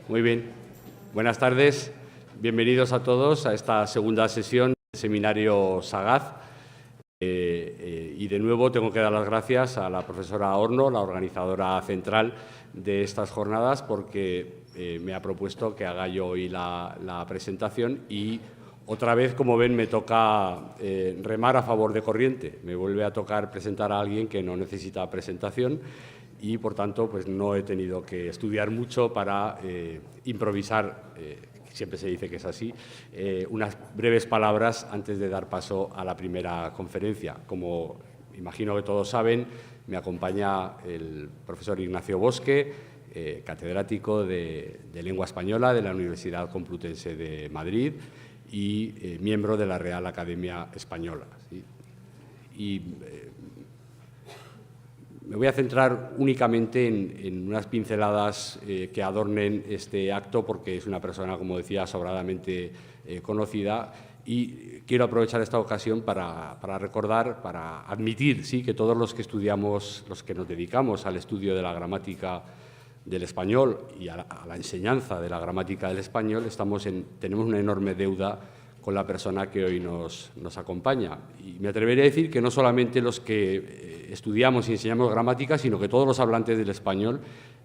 Muy bien. Buenas tardes. Bienvenidos a todos a esta segunda sesión del seminario Sagaz. Y de nuevo tengo que dar las gracias a la profesora Horno, la organizadora central de estas jornadas, porque me ha propuesto que haga yo hoy la presentación y otra vez, como ven, me toca remar a favor de corriente. Me vuelve a tocar presentar a alguien que no necesita presentación y, por tanto, pues no he tenido que estudiar mucho para improvisar, siempre se dice que es así, unas breves palabras antes de dar paso a la primera conferencia. Como imagino que todos saben, me acompaña el profesor Ignacio Bosque, catedrático de Lengua Española de la Universidad Complutense de Madrid y miembro de la Real Academia Española. ¿Sí? Y me voy a centrar únicamente en unas pinceladas que adornen este acto, porque es una persona, como decía, sobradamente conocida, y quiero aprovechar esta ocasión para recordar, para admitir, sí, que todos los que estudiamos, los que nos dedicamos al estudio de la gramática del español y a la enseñanza de la gramática del español, tenemos una enorme deuda con la persona que hoy nos acompaña. Y me atrevería a decir que no solamente los que estudiamos y enseñamos gramática, sino que todos los hablantes del español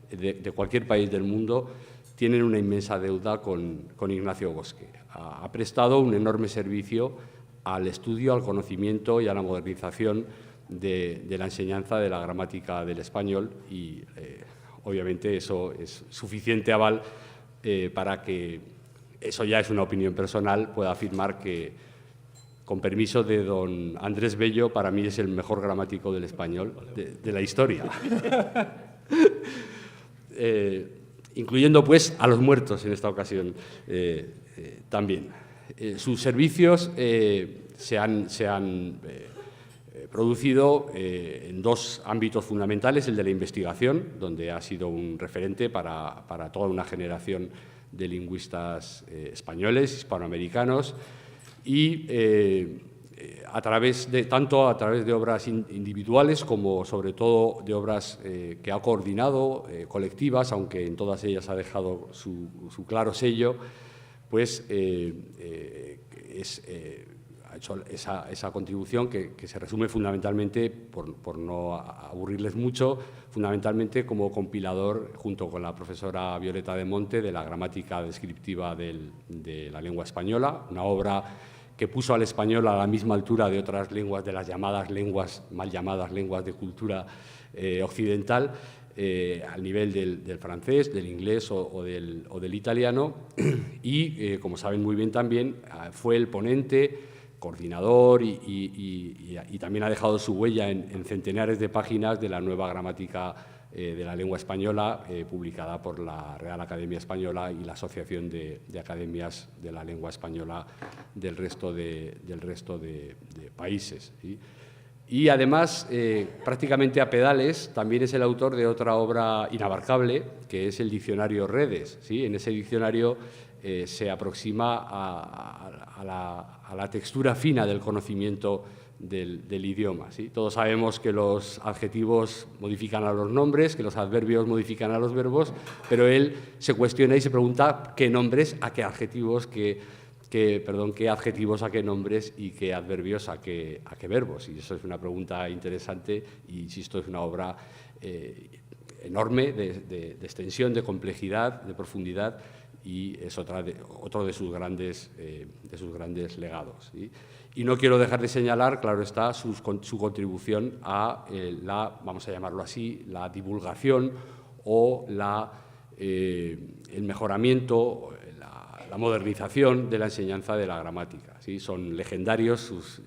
de cualquier país del mundo tienen una inmensa deuda con Ignacio Bosque. Ha prestado un enorme servicio al estudio, al conocimiento y a la modernización de la enseñanza de la gramática del español y obviamente eso es suficiente aval para que, eso ya es una opinión personal, pueda afirmar que, con permiso de don Andrés Bello, para mí es el mejor gramático del español de la historia. Incluyendo, pues, a los muertos en esta ocasión también. Sus servicios se han producido en dos ámbitos fundamentales: el de la investigación, donde ha sido un referente para toda una generación de lingüistas españoles, hispanoamericanos, y tanto a través de obras individuales como, sobre todo, de obras que ha coordinado, colectivas, aunque en todas ellas ha dejado su claro sello, pues ha hecho esa contribución que se resume fundamentalmente, por no aburrirles mucho, fundamentalmente como compilador, junto con la profesora Violeta de Monte, de la gramática descriptiva de la lengua española, una obra que puso al español a la misma altura de otras lenguas, de las mal llamadas lenguas de cultura occidental, al nivel del francés, del inglés o del italiano, y, como saben muy bien también, fue el ponente, coordinador y también ha dejado su huella en centenares de páginas de la nueva gramática de la lengua española, publicada por la Real Academia Española y la Asociación de Academias de la Lengua Española del resto de países, ¿sí? Y además, prácticamente a pedales, también es el autor de otra obra inabarcable, que es el diccionario Redes, ¿sí? En ese diccionario se aproxima a la textura fina del conocimiento del idioma, ¿sí? Todos sabemos que los adjetivos modifican a los nombres, que los adverbios modifican a los verbos, pero él se cuestiona y se pregunta qué nombres a qué adjetivos, qué adjetivos a qué nombres y qué adverbios a qué verbos. Y eso es una pregunta interesante y, insisto, es una obra enorme de extensión, de complejidad, de profundidad, y es otro de sus grandes legados, ¿sí? Y no quiero dejar de señalar, claro está, su contribución a vamos a llamarlo así, la divulgación o el mejoramiento, la modernización de la enseñanza de la gramática, ¿sí? Son legendarios sus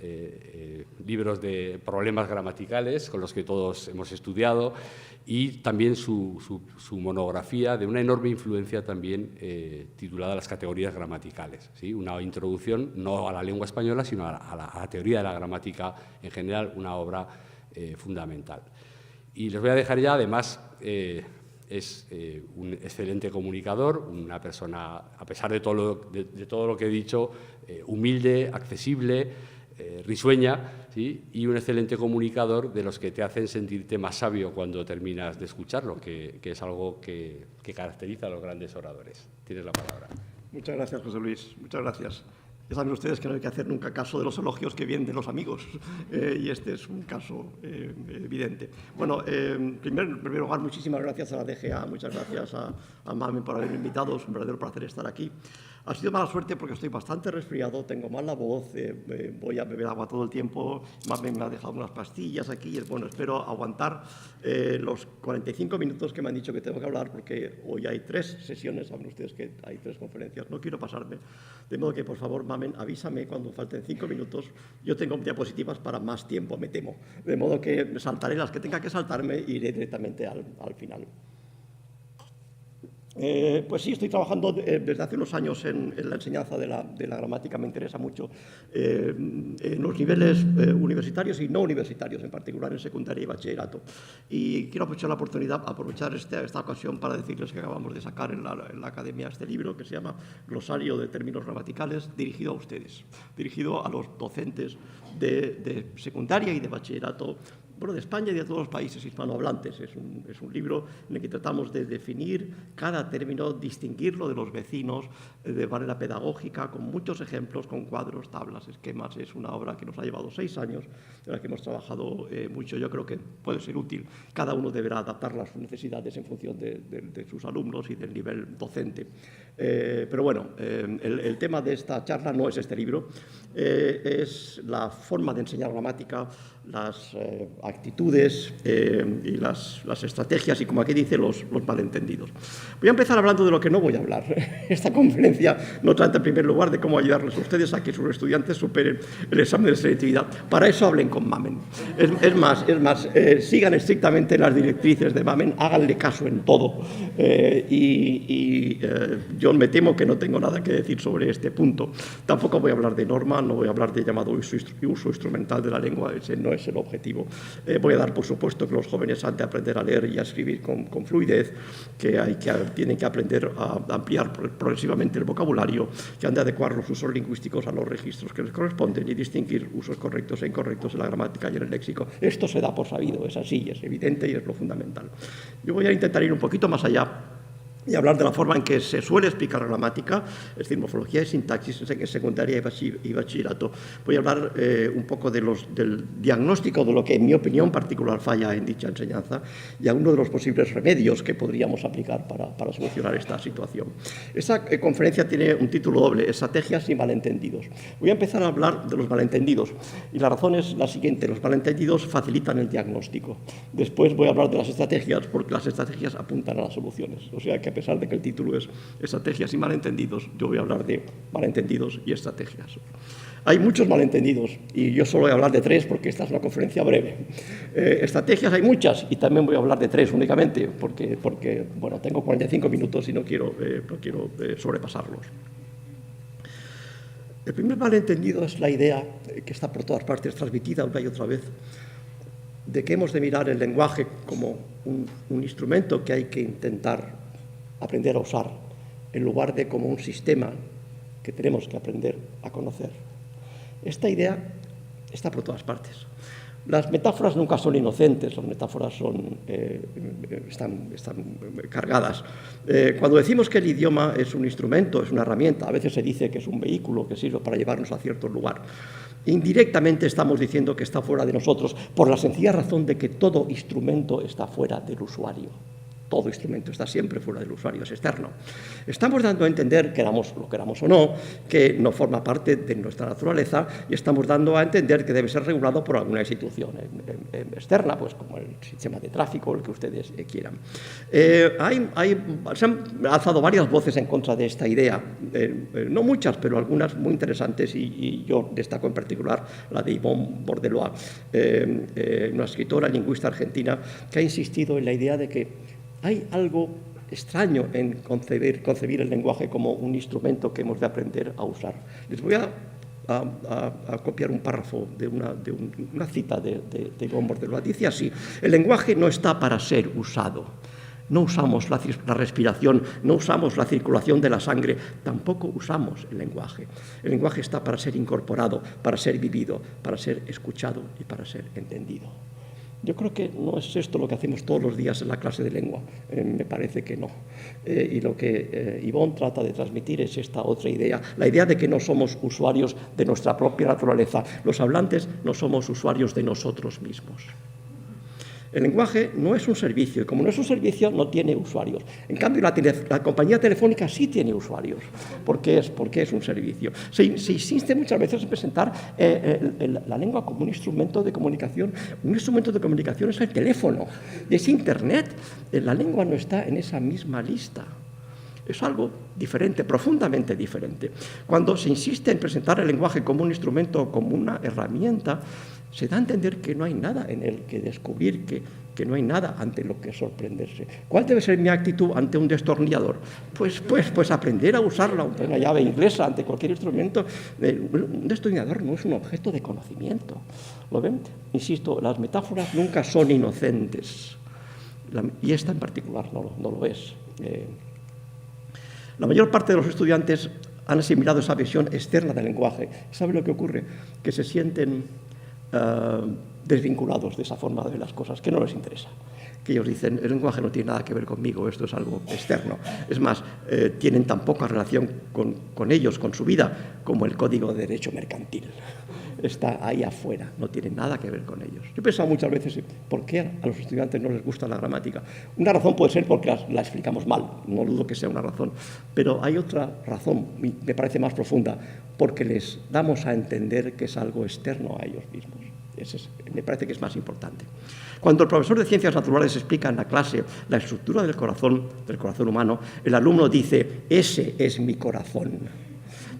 libros de problemas gramaticales, con los que todos hemos estudiado, y también su monografía, de una enorme influencia también, titulada Las categorías gramaticales, ¿sí? Una introducción no a la lengua española, sino a la teoría de la gramática en general, una obra fundamental. Y les voy a dejar ya, además, es un excelente comunicador, una persona, a pesar de todo lo que he dicho, humilde, accesible, risueña, ¿sí? Y un excelente comunicador, de los que te hacen sentirte más sabio cuando terminas de escucharlo, que es algo que caracteriza a los grandes oradores. Tienes la palabra. Muchas gracias, José Luis. Muchas gracias. Ya saben ustedes que no hay que hacer nunca caso de los elogios que vienen de los amigos, y este es un caso evidente. Bueno, en primer lugar, muchísimas gracias a la DGA, muchas gracias a Mamen por haberme invitado, es un verdadero placer estar aquí. Ha sido mala suerte porque estoy bastante resfriado, tengo mala voz, voy a beber agua todo el tiempo, Mamen me ha dejado unas pastillas aquí, bueno, espero aguantar los 45 minutos que me han dicho que tengo que hablar, porque hoy hay 3 sesiones, saben ustedes que hay 3 conferencias, no quiero pasarme, de modo que, por favor, Mamen, avísame cuando falten 5 minutos, yo tengo diapositivas para más tiempo, me temo, de modo que saltaré las que tenga que saltarme e iré directamente al final. Pues sí, estoy trabajando desde hace unos años en la enseñanza de la gramática, me interesa mucho en los niveles universitarios y no universitarios, en particular en secundaria y bachillerato. Y quiero aprovechar esta ocasión para decirles que acabamos de sacar en la academia este libro que se llama Glosario de términos gramaticales, dirigido a ustedes, dirigido a los docentes de secundaria y de bachillerato, bueno, de España y de todos los países hispanohablantes. Es un libro en el que tratamos de definir cada término, distinguirlo de los vecinos de manera pedagógica, con muchos ejemplos, con cuadros, tablas, esquemas. Es una obra que nos ha llevado 6 años, en la que hemos trabajado mucho. Yo creo que puede ser útil. Cada uno deberá adaptarla a sus necesidades en función de sus alumnos y del nivel docente. Pero bueno, el tema de esta charla no es este libro, es la forma de enseñar gramática, las actitudes y las estrategias y, como aquí dice, los malentendidos. Voy a empezar hablando de lo que no voy a hablar. Esta conferencia no trata en primer lugar de cómo ayudarles a ustedes a que sus estudiantes superen el examen de selectividad. Para eso hablen con Mamen. Es más, sigan estrictamente las directrices de Mamen, háganle caso en todo. Yo me temo que no tengo nada que decir sobre este punto. Tampoco voy a hablar de norma, no voy a hablar de llamado uso instrumental de la lengua, ese no es el objetivo. Voy a dar, por supuesto, que los jóvenes han de aprender a leer y a escribir con fluidez, que tienen que aprender a ampliar progresivamente el vocabulario, que han de adecuar los usos lingüísticos a los registros que les corresponden y distinguir usos correctos e incorrectos en la gramática y en el léxico. Esto se da por sabido, es así, es evidente y es lo fundamental. Yo voy a intentar ir un poquito más allá y hablar de la forma en que se suele explicar la gramática, es decir, morfología y sintaxis en secundaria y bachillerato. Voy a hablar un poco del diagnóstico de lo que, en mi opinión particular, falla en dicha enseñanza y a uno de los posibles remedios que podríamos aplicar para solucionar esta situación. Esta conferencia tiene un título doble, Estrategias y malentendidos. Voy a empezar a hablar de los malentendidos y la razón es la siguiente: los malentendidos facilitan el diagnóstico. Después voy a hablar de las estrategias, porque las estrategias apuntan a las soluciones. O sea que, a pesar de que el título es Estrategias y malentendidos, yo voy a hablar de malentendidos y estrategias. Hay muchos malentendidos y yo solo voy a hablar de 3 porque esta es una conferencia breve. Estrategias hay muchas y también voy a hablar de 3 únicamente porque bueno, tengo 45 minutos y no quiero sobrepasarlos. El primer malentendido es la idea que está por todas partes transmitida una y otra vez de que hemos de mirar el lenguaje como un instrumento que hay que intentar aprender a usar, en lugar de como un sistema que tenemos que aprender a conocer. Esta idea está por todas partes. Las metáforas nunca son inocentes, las metáforas están cargadas. Cuando decimos que el idioma es un instrumento, es una herramienta, a veces se dice que es un vehículo que sirve para llevarnos a cierto lugar. Indirectamente estamos diciendo que está fuera de nosotros, por la sencilla razón de que todo instrumento está fuera del usuario. Todo instrumento está siempre fuera del usuario, es externo. Estamos dando a entender, lo queramos o no, que no forma parte de nuestra naturaleza y estamos dando a entender que debe ser regulado por alguna institución externa, pues como el sistema de tráfico, el que ustedes quieran. Se han alzado varias voces en contra de esta idea, no muchas, pero algunas muy interesantes, y yo destaco en particular la de Yvonne Bordelois, una escritora lingüista argentina que ha insistido en la idea de que hay algo extraño en concebir el lenguaje como un instrumento que hemos de aprender a usar. Les voy a copiar un párrafo de una cita de Yvonne Bordelois. Dice así: el lenguaje no está para ser usado, no usamos la respiración, no usamos la circulación de la sangre, tampoco usamos el lenguaje. El lenguaje está para ser incorporado, para ser vivido, para ser escuchado y para ser entendido. Yo creo que no es esto lo que hacemos todos los días en la clase de lengua, me parece que no. Y lo que Ivonne trata de transmitir es esta otra idea, la idea de que no somos usuarios de nuestra propia naturaleza. Los hablantes no somos usuarios de nosotros mismos. El lenguaje no es un servicio, y como no es un servicio, no tiene usuarios. En cambio, la compañía telefónica sí tiene usuarios, porque es un servicio. Se insiste muchas veces en presentar la lengua como un instrumento de comunicación. Un instrumento de comunicación es el teléfono, es Internet. La lengua no está en esa misma lista. Es algo diferente, profundamente diferente. Cuando se insiste en presentar el lenguaje como un instrumento, como una herramienta, se da a entender que no hay nada en él que descubrir, que no hay nada ante lo que sorprenderse. ¿Cuál debe ser mi actitud ante un destornillador? Pues aprender a usarla, una llave inglesa, ante cualquier instrumento. Un destornillador no es un objeto de conocimiento. ¿Lo ven? Insisto, las metáforas nunca son inocentes. Y esta en particular no lo es. La mayor parte de los estudiantes han asimilado esa visión externa del lenguaje. ¿Sabe lo que ocurre? Que se sienten desvinculados de esa forma de ver las cosas, que no les interesa. Que ellos dicen, el lenguaje no tiene nada que ver conmigo, esto es algo externo. Es más, tienen tan poca relación con ellos, con su vida, como el Código de Derecho Mercantil. Está ahí afuera, no tiene nada que ver con ellos. Yo he pensado muchas veces, ¿por qué a los estudiantes no les gusta la gramática? Una razón puede ser porque la explicamos mal, no dudo que sea una razón, pero hay otra razón, me parece más profunda, porque les damos a entender que es algo externo a ellos mismos. Me parece que es más importante. Cuando el profesor de Ciencias Naturales explica en la clase la estructura del corazón humano, el alumno dice, ese es mi corazón.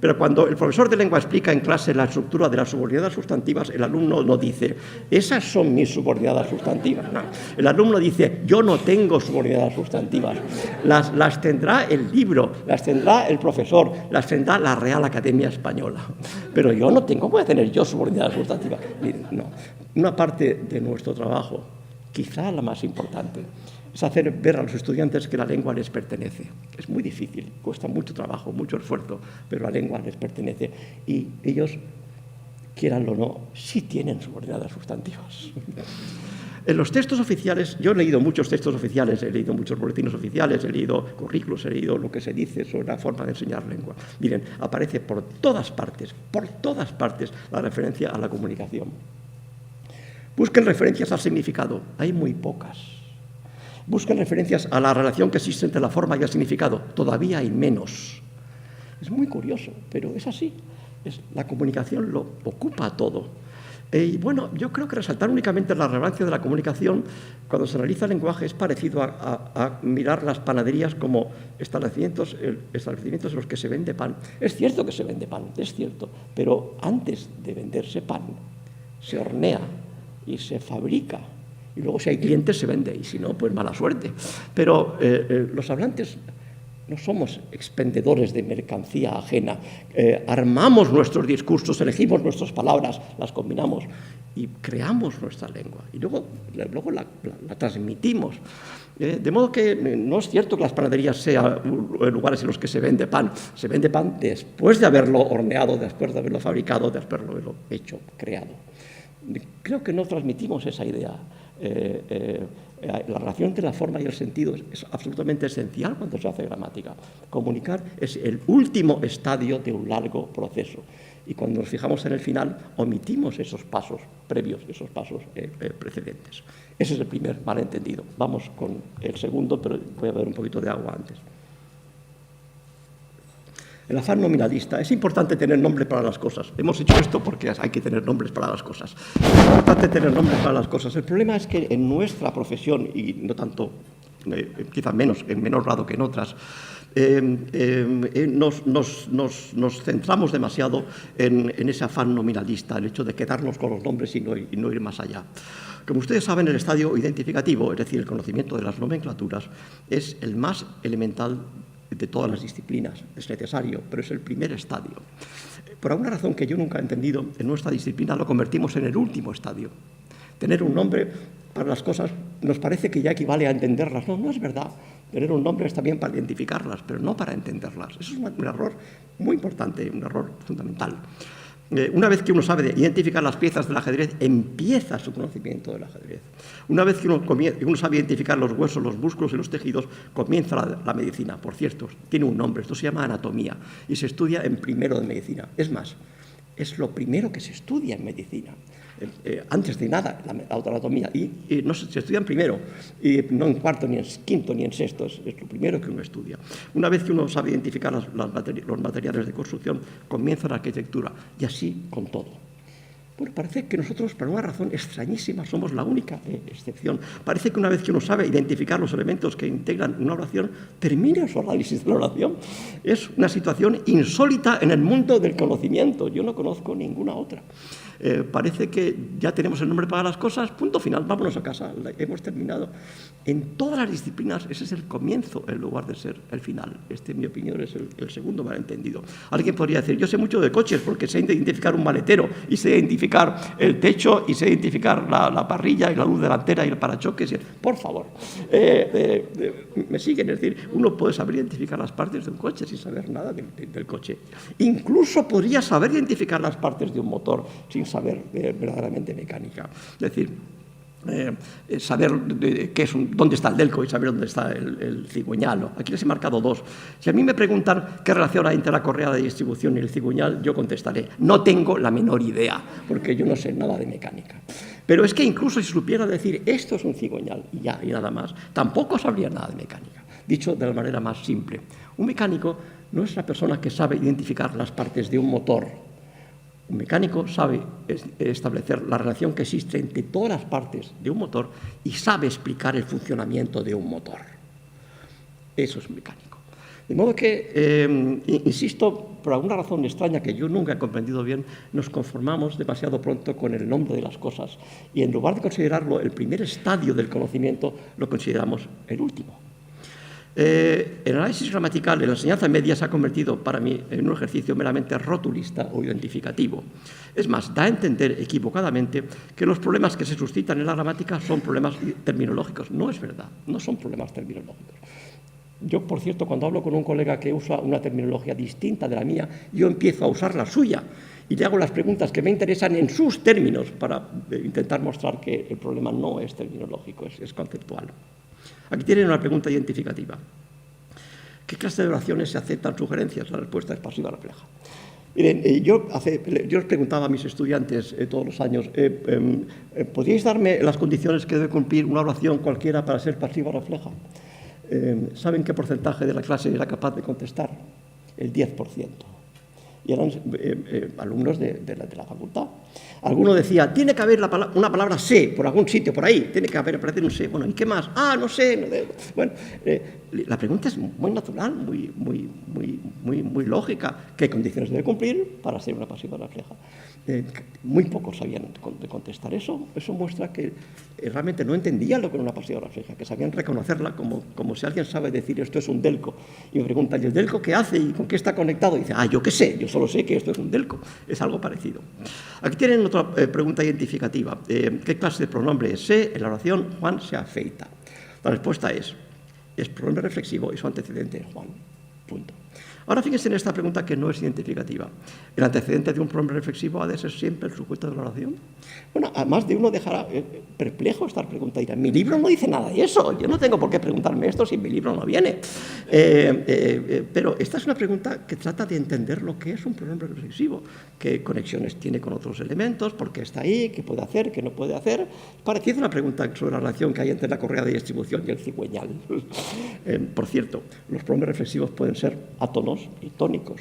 Pero cuando el profesor de lengua explica en clase la estructura de las subordinadas sustantivas, el alumno no dice, esas son mis subordinadas sustantivas. No. El alumno dice, yo no tengo subordinadas sustantivas. Las tendrá el libro, las tendrá el profesor, las tendrá la Real Academia Española. Pero yo no tengo, ¿cómo voy a tener yo subordinadas sustantivas? No. Una parte de nuestro trabajo, quizá la más importante, es hacer ver a los estudiantes que la lengua les pertenece. Es muy difícil, cuesta mucho trabajo, mucho esfuerzo, pero la lengua les pertenece. Y ellos, quieranlo o no, sí tienen subordinadas sustantivas. En los textos oficiales, yo he leído muchos textos oficiales, he leído muchos boletines oficiales, he leído currículos, he leído lo que se dice sobre la forma de enseñar lengua. Miren, aparece por todas partes, la referencia a la comunicación. Busquen referencias al significado, hay muy pocas. Busquen referencias a la relación que existe entre la forma y el significado, todavía hay menos. Es muy curioso, pero es así. La comunicación lo ocupa todo. Y bueno, yo creo que resaltar únicamente la relevancia de la comunicación cuando se analiza el lenguaje es parecido a mirar las panaderías como establecimientos en los que se vende pan. Es cierto que se vende pan, es cierto, pero antes de venderse pan, se hornea y se fabrica. Y luego si hay clientes se vende, y si no, pues mala suerte. Pero los hablantes no somos expendedores de mercancía ajena. Armamos nuestros discursos, elegimos nuestras palabras, las combinamos y creamos nuestra lengua. Y luego la transmitimos. De modo que no es cierto que las panaderías sean lugares en los que se vende pan. Se vende pan después de haberlo horneado, después de haberlo fabricado, después de haberlo hecho, creado. Creo que no transmitimos esa idea. La relación entre la forma y el sentido es absolutamente esencial cuando se hace gramática. Comunicar es el último estadio de un largo proceso. Y cuando nos fijamos en el final, omitimos esos pasos previos, esos pasos precedentes. Ese es el primer malentendido. Vamos con el segundo, pero voy a beber un poquito de agua antes. El afán nominalista. Es importante tener nombre para las cosas. Hemos hecho esto porque hay que tener nombres para las cosas. Es importante tener nombres para las cosas. El problema es que en nuestra profesión, y no tanto, quizá en menor grado que en otras, nos centramos demasiado en ese afán nominalista, el hecho de quedarnos con los nombres y no ir más allá. Como ustedes saben, el estadio identificativo, es decir, el conocimiento de las nomenclaturas, es el más elemental de todas las disciplinas. Es necesario, pero es el primer estadio. Por alguna razón que yo nunca he entendido, en nuestra disciplina lo convertimos en el último estadio. Tener un nombre para las cosas nos parece que ya equivale a entenderlas. No, no es verdad. Tener un nombre es también para identificarlas, pero no para entenderlas. Eso es un error muy importante, un error fundamental. Una vez que uno sabe identificar las piezas del ajedrez, empieza su conocimiento del ajedrez. Una vez que uno sabe identificar los huesos, los músculos y los tejidos, comienza la medicina. Por cierto, tiene un nombre, esto se llama anatomía y se estudia en primero de medicina. Es más, es lo primero que se estudia en medicina. Antes de nada, la anatomía, y no se estudia en primero, y no en cuarto, ni en quinto, ni en sexto, es lo primero que uno estudia. Una vez que uno sabe identificar los materiales de construcción, comienza la arquitectura, y así con todo. Bueno, parece que nosotros, por una razón extrañísima, somos la única excepción. Parece que una vez que uno sabe identificar los elementos que integran una oración, termina su análisis de la oración. Es una situación insólita en el mundo del conocimiento. Yo no conozco ninguna otra. Parece que ya tenemos el nombre para las cosas, punto final, vámonos a casa, hemos terminado. En todas las disciplinas ese es el comienzo en lugar de ser el final. Este, en mi opinión, es el segundo malentendido. Alguien podría decir, yo sé mucho de coches porque sé identificar un maletero y sé identificar el techo y sé identificar la parrilla y la luz delantera y el parachoques. Por favor, me siguen, es decir, uno puede saber identificar las partes de un coche sin saber nada del coche. Incluso podría saber identificar las partes de un motor sin saber verdaderamente mecánica. Es decir, saber dónde está el delco y saber dónde está el cigüeñal. Aquí les he marcado dos. Si a mí me preguntan qué relación hay entre la correa de distribución y el cigüeñal, yo contestaré, no tengo la menor idea, porque yo no sé nada de mecánica. Pero es que incluso si supiera decir esto es un cigüeñal y ya, y nada más, tampoco sabría nada de mecánica. Dicho de la manera más simple, un mecánico no es la persona que sabe identificar las partes de un motor. Un mecánico sabe establecer la relación que existe entre todas las partes de un motor y sabe explicar el funcionamiento de un motor. Eso es un mecánico. De modo que, insisto, por alguna razón extraña que yo nunca he comprendido bien, nos conformamos demasiado pronto con el nombre de las cosas y en lugar de considerarlo el primer estadio del conocimiento, lo consideramos el último. El análisis gramatical en la enseñanza media se ha convertido para mí en un ejercicio meramente rotulista o identificativo. Es más, da a entender equivocadamente que los problemas que se suscitan en la gramática son problemas terminológicos. No es verdad, no son problemas terminológicos. Yo, por cierto, cuando hablo con un colega que usa una terminología distinta de la mía, yo empiezo a usar la suya y le hago las preguntas que me interesan en sus términos para intentar mostrar que el problema no es terminológico, es conceptual. Aquí tienen una pregunta identificativa. ¿Qué clase de oraciones se aceptan sugerencias? La respuesta es pasiva refleja. Miren, yo les preguntaba a mis estudiantes todos los años, ¿podríais darme las condiciones que debe cumplir una oración cualquiera para ser pasiva refleja? ¿Saben qué porcentaje de la clase era capaz de contestar? El 10%. Y eran alumnos de la facultad. Alguno decía, tiene que haber una palabra sé por algún sitio, por ahí, tiene que aparecer un sé. Bueno, ¿y qué más? Ah, no sé. No bueno, la pregunta es muy natural, muy lógica. ¿Qué condiciones debe cumplir para ser una pasiva refleja? Muy pocos sabían contestar eso. Eso muestra que realmente no entendían lo que era una pasiva refleja, que sabían reconocerla como si alguien sabe decir esto es un delco. Y me preguntan, ¿y el delco qué hace y con qué está conectado? Y dice, yo qué sé, yo solo sé que esto es un delco. Es algo parecido. Aquí tienen otra pregunta identificativa. ¿Qué clase de pronombre es sé? En la oración, Juan se afeita. La respuesta es pronombre reflexivo y su antecedente es Juan. Punto. Ahora fíjense en esta pregunta que no es identificativa. ¿El antecedente de un pronombre reflexivo ha de ser siempre el sujeto de la oración? Bueno, a más de uno dejará perplejo esta pregunta. Dirá, mi libro no dice nada de eso, yo no tengo por qué preguntarme esto si mi libro no viene. Pero esta es una pregunta que trata de entender lo que es un pronombre reflexivo, qué conexiones tiene con otros elementos, por qué está ahí, qué puede hacer, qué no puede hacer. Pareciera una pregunta sobre la relación que hay entre la correa de distribución y el cigüeñal. Por cierto, los pronombres reflexivos pueden ser átonos y tónicos.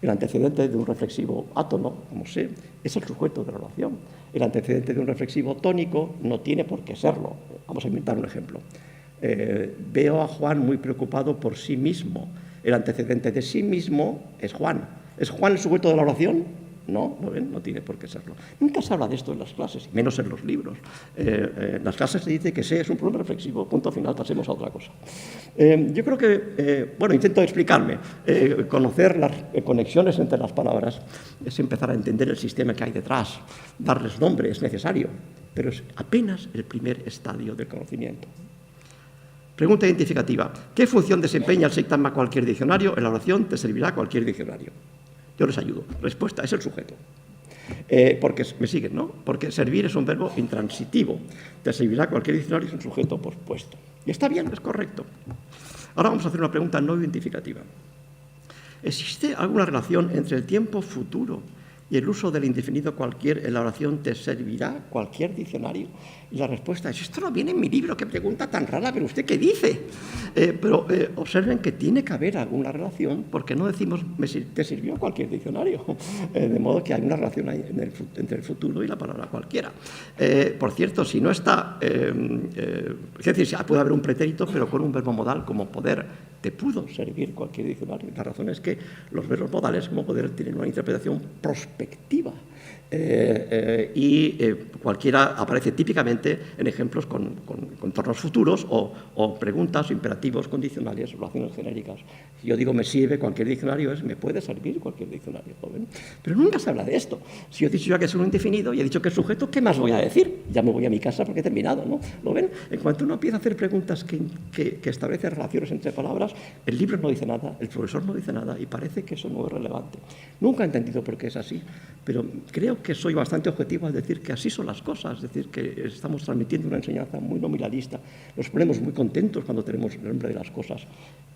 El antecedente de un reflexivo átono, como sé, es el sujeto de la oración. El antecedente de un reflexivo tónico no tiene por qué serlo. Vamos a inventar un ejemplo. Veo a Juan muy preocupado por sí mismo. El antecedente de sí mismo es Juan. ¿Es Juan el sujeto de la oración? No, no tiene por qué serlo. Nunca se habla de esto en las clases, y menos en los libros. En las clases se dice que sé es un pronombre reflexivo, punto final, pasemos a otra cosa. Yo creo que, intento explicarme. Conocer las conexiones entre las palabras es empezar a entender el sistema que hay detrás. Darles nombre es necesario. pero es apenas el primer estadio del conocimiento. Pregunta identificativa. ¿Qué función desempeña el sintagma cualquier diccionario? En la oración te servirá cualquier diccionario. Yo les ayudo. Respuesta, es el sujeto. Porque me siguen, ¿no? Porque servir es un verbo intransitivo. Te servirá cualquier diccionario, es un sujeto pospuesto. Y está bien, es correcto. Ahora vamos a hacer una pregunta no identificativa. ¿Existe alguna relación entre el tiempo futuro y el uso del indefinido cualquier en la oración te servirá cualquier diccionario? Y la respuesta es, esto no viene en mi libro, qué pregunta tan rara, pero ¿usted qué dice? Pero observen que tiene que haber alguna relación, porque no decimos, te sirvió cualquier diccionario, de modo que hay una relación ahí entre el futuro y la palabra cualquiera. Por cierto, si no está, es decir, puede haber un pretérito, pero con un verbo modal como poder, te pudo servir cualquier diccionario. La razón es que los verbos modales como poder tienen una interpretación prospectiva. Cualquiera aparece típicamente en ejemplos con entornos futuros o preguntas, imperativos, condicionales, relaciones genéricas. Si yo digo me sirve cualquier diccionario, es me puede servir cualquier diccionario, ¿lo ven? Pero nunca se habla de esto. Si yo he dicho ya que es un indefinido y he dicho que es sujeto, ¿qué más voy a decir? Ya me voy a mi casa porque he terminado, ¿no? ¿Lo ven? En cuanto uno empieza a hacer preguntas que establecen relaciones entre palabras, el libro no dice nada, el profesor no dice nada y parece que eso no es relevante. Nunca he entendido por qué es así, pero creo que soy bastante objetivo al decir que así son las cosas, es decir, que estamos transmitiendo una enseñanza muy nominalista. Nos ponemos muy contentos cuando tenemos el nombre de las cosas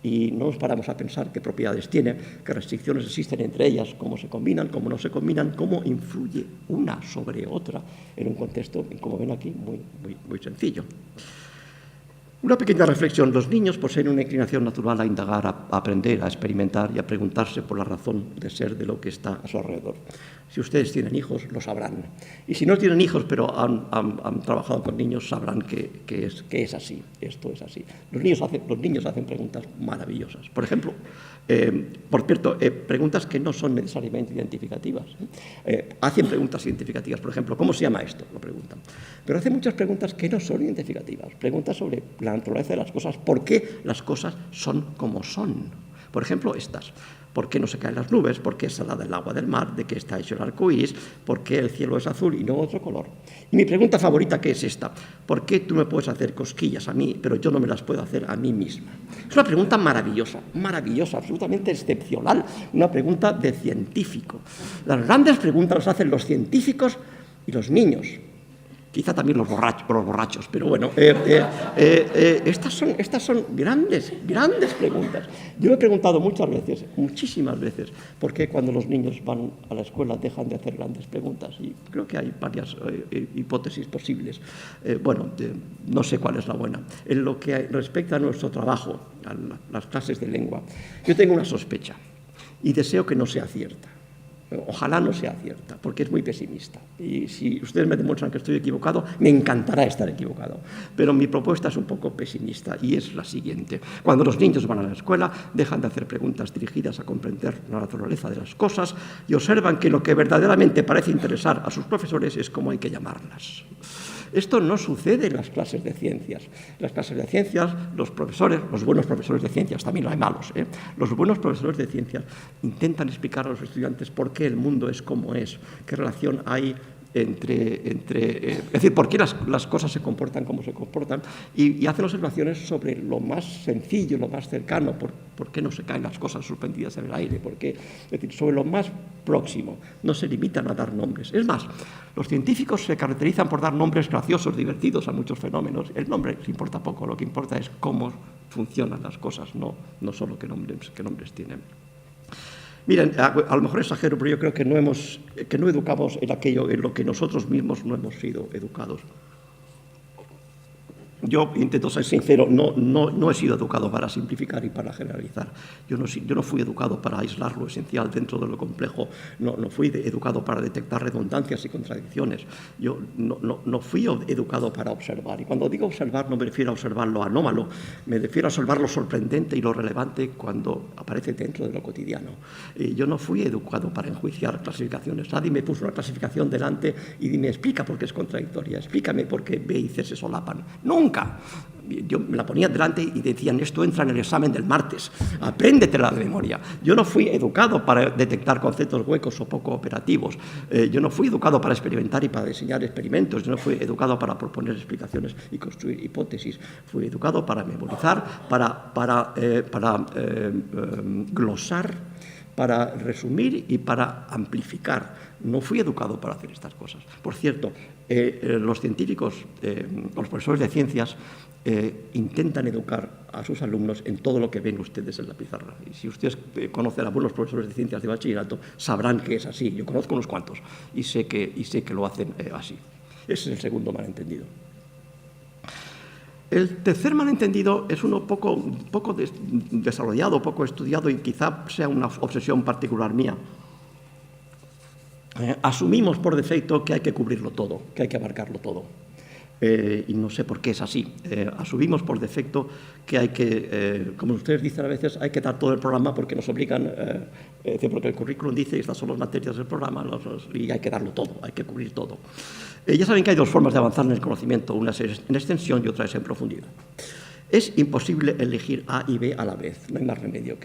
y no nos paramos a pensar qué propiedades tiene, qué restricciones existen entre ellas, cómo se combinan, cómo no se combinan, cómo influye una sobre otra en un contexto, como ven aquí, muy sencillo. Una pequeña reflexión. Los niños poseen una inclinación natural a indagar, a aprender, a experimentar y a preguntarse por la razón de ser de lo que está a su alrededor. Si ustedes tienen hijos, lo sabrán. Y si no tienen hijos, pero han trabajado con niños, sabrán que es así. Esto es así. Los niños hacen preguntas maravillosas. Por ejemplo, preguntas que no son necesariamente identificativas. Hacen preguntas identificativas. Por ejemplo, ¿cómo se llama esto? Lo preguntan. Pero hacen muchas preguntas que no son identificativas. Preguntas sobre la naturaleza de las cosas, por qué las cosas son como son. Por ejemplo, estas. ¿Por qué no se caen las nubes? ¿Por qué es salada el agua del mar? ¿De qué está hecho el arco iris? ¿Por qué el cielo es azul y no otro color? Y mi pregunta favorita, ¿qué es esta? ¿Por qué tú me puedes hacer cosquillas a mí, pero yo no me las puedo hacer a mí misma? Es una pregunta maravillosa, absolutamente excepcional, una pregunta de científico. Las grandes preguntas las hacen los científicos y los niños. Quizá también los borrachos, pero bueno, estas son grandes preguntas. Yo me he preguntado muchísimas veces, por qué cuando los niños van a la escuela dejan de hacer grandes preguntas. Y creo que hay varias hipótesis posibles. No sé cuál es la buena. En lo que respecta a nuestro trabajo, a las clases de lengua, yo tengo una sospecha y deseo que no sea cierta. Ojalá no sea cierta, porque es muy pesimista. Y si ustedes me demuestran que estoy equivocado, me encantará estar equivocado. Pero mi propuesta es un poco pesimista y es la siguiente. Cuando los niños van a la escuela, dejan de hacer preguntas dirigidas a comprender la naturaleza de las cosas y observan que lo que verdaderamente parece interesar a sus profesores es cómo hay que llamarlas. Esto no sucede en las clases de ciencias. En las clases de ciencias, los buenos profesores de ciencias, también hay malos, los buenos profesores de ciencias intentan explicar a los estudiantes por qué el mundo es como es, qué relación hay es decir, por qué las cosas se comportan como se comportan y hacen observaciones sobre lo más sencillo, lo más cercano, por qué no se caen las cosas suspendidas en el aire, es decir, sobre lo más próximo, no se limitan a dar nombres. Es más, los científicos se caracterizan por dar nombres graciosos, divertidos a muchos fenómenos. El nombre les importa poco, lo que importa es cómo funcionan las cosas, no solo qué nombres tienen. Miren, a lo mejor exagero, pero yo creo que no educamos en aquello en lo que nosotros mismos no hemos sido educados. Yo intento ser sincero, no he sido educado para simplificar y para generalizar. Yo no fui educado para aislar lo esencial dentro de lo complejo, no fui educado para detectar redundancias y contradicciones. Yo no fui educado para observar. Y cuando digo observar no me refiero a observar lo anómalo, me refiero a observar lo sorprendente y lo relevante cuando aparece dentro de lo cotidiano. Yo no fui educado para enjuiciar clasificaciones. Nadie me puso una clasificación delante y me explica por qué es contradictoria, explícame por qué B y C se solapan. Nunca. yo me la ponía delante y decían, esto entra en el examen del martes, apréndetela de memoria. Yo no fui educado para detectar conceptos huecos o poco operativos, yo no fui educado para experimentar y para diseñar experimentos, yo no fui educado para proponer explicaciones y construir hipótesis, fui educado para memorizar, para glosar, para resumir y para amplificar. No fui educado para hacer estas cosas. Por cierto, los científicos, los profesores de ciencias, intentan educar a sus alumnos en todo lo que ven ustedes en la pizarra. Y si ustedes conocen a algunos profesores de ciencias de bachillerato, sabrán que es así. Yo conozco unos cuantos y sé que lo hacen así. Ese es el segundo malentendido. El tercer malentendido es uno poco desarrollado, poco estudiado y quizá sea una obsesión particular mía. Asumimos por defecto que hay que cubrirlo todo, que hay que abarcarlo todo. Y no sé por qué es así. Asumimos por defecto que hay que, como ustedes dicen a veces, hay que dar todo el programa porque nos obligan, porque el currículum dice estas son las materias del programa y hay que darlo todo, hay que cubrir todo. Ya saben que hay dos formas de avanzar en el conocimiento, una es en extensión y otra es en profundidad. Es imposible elegir A y B a la vez, no hay más remedio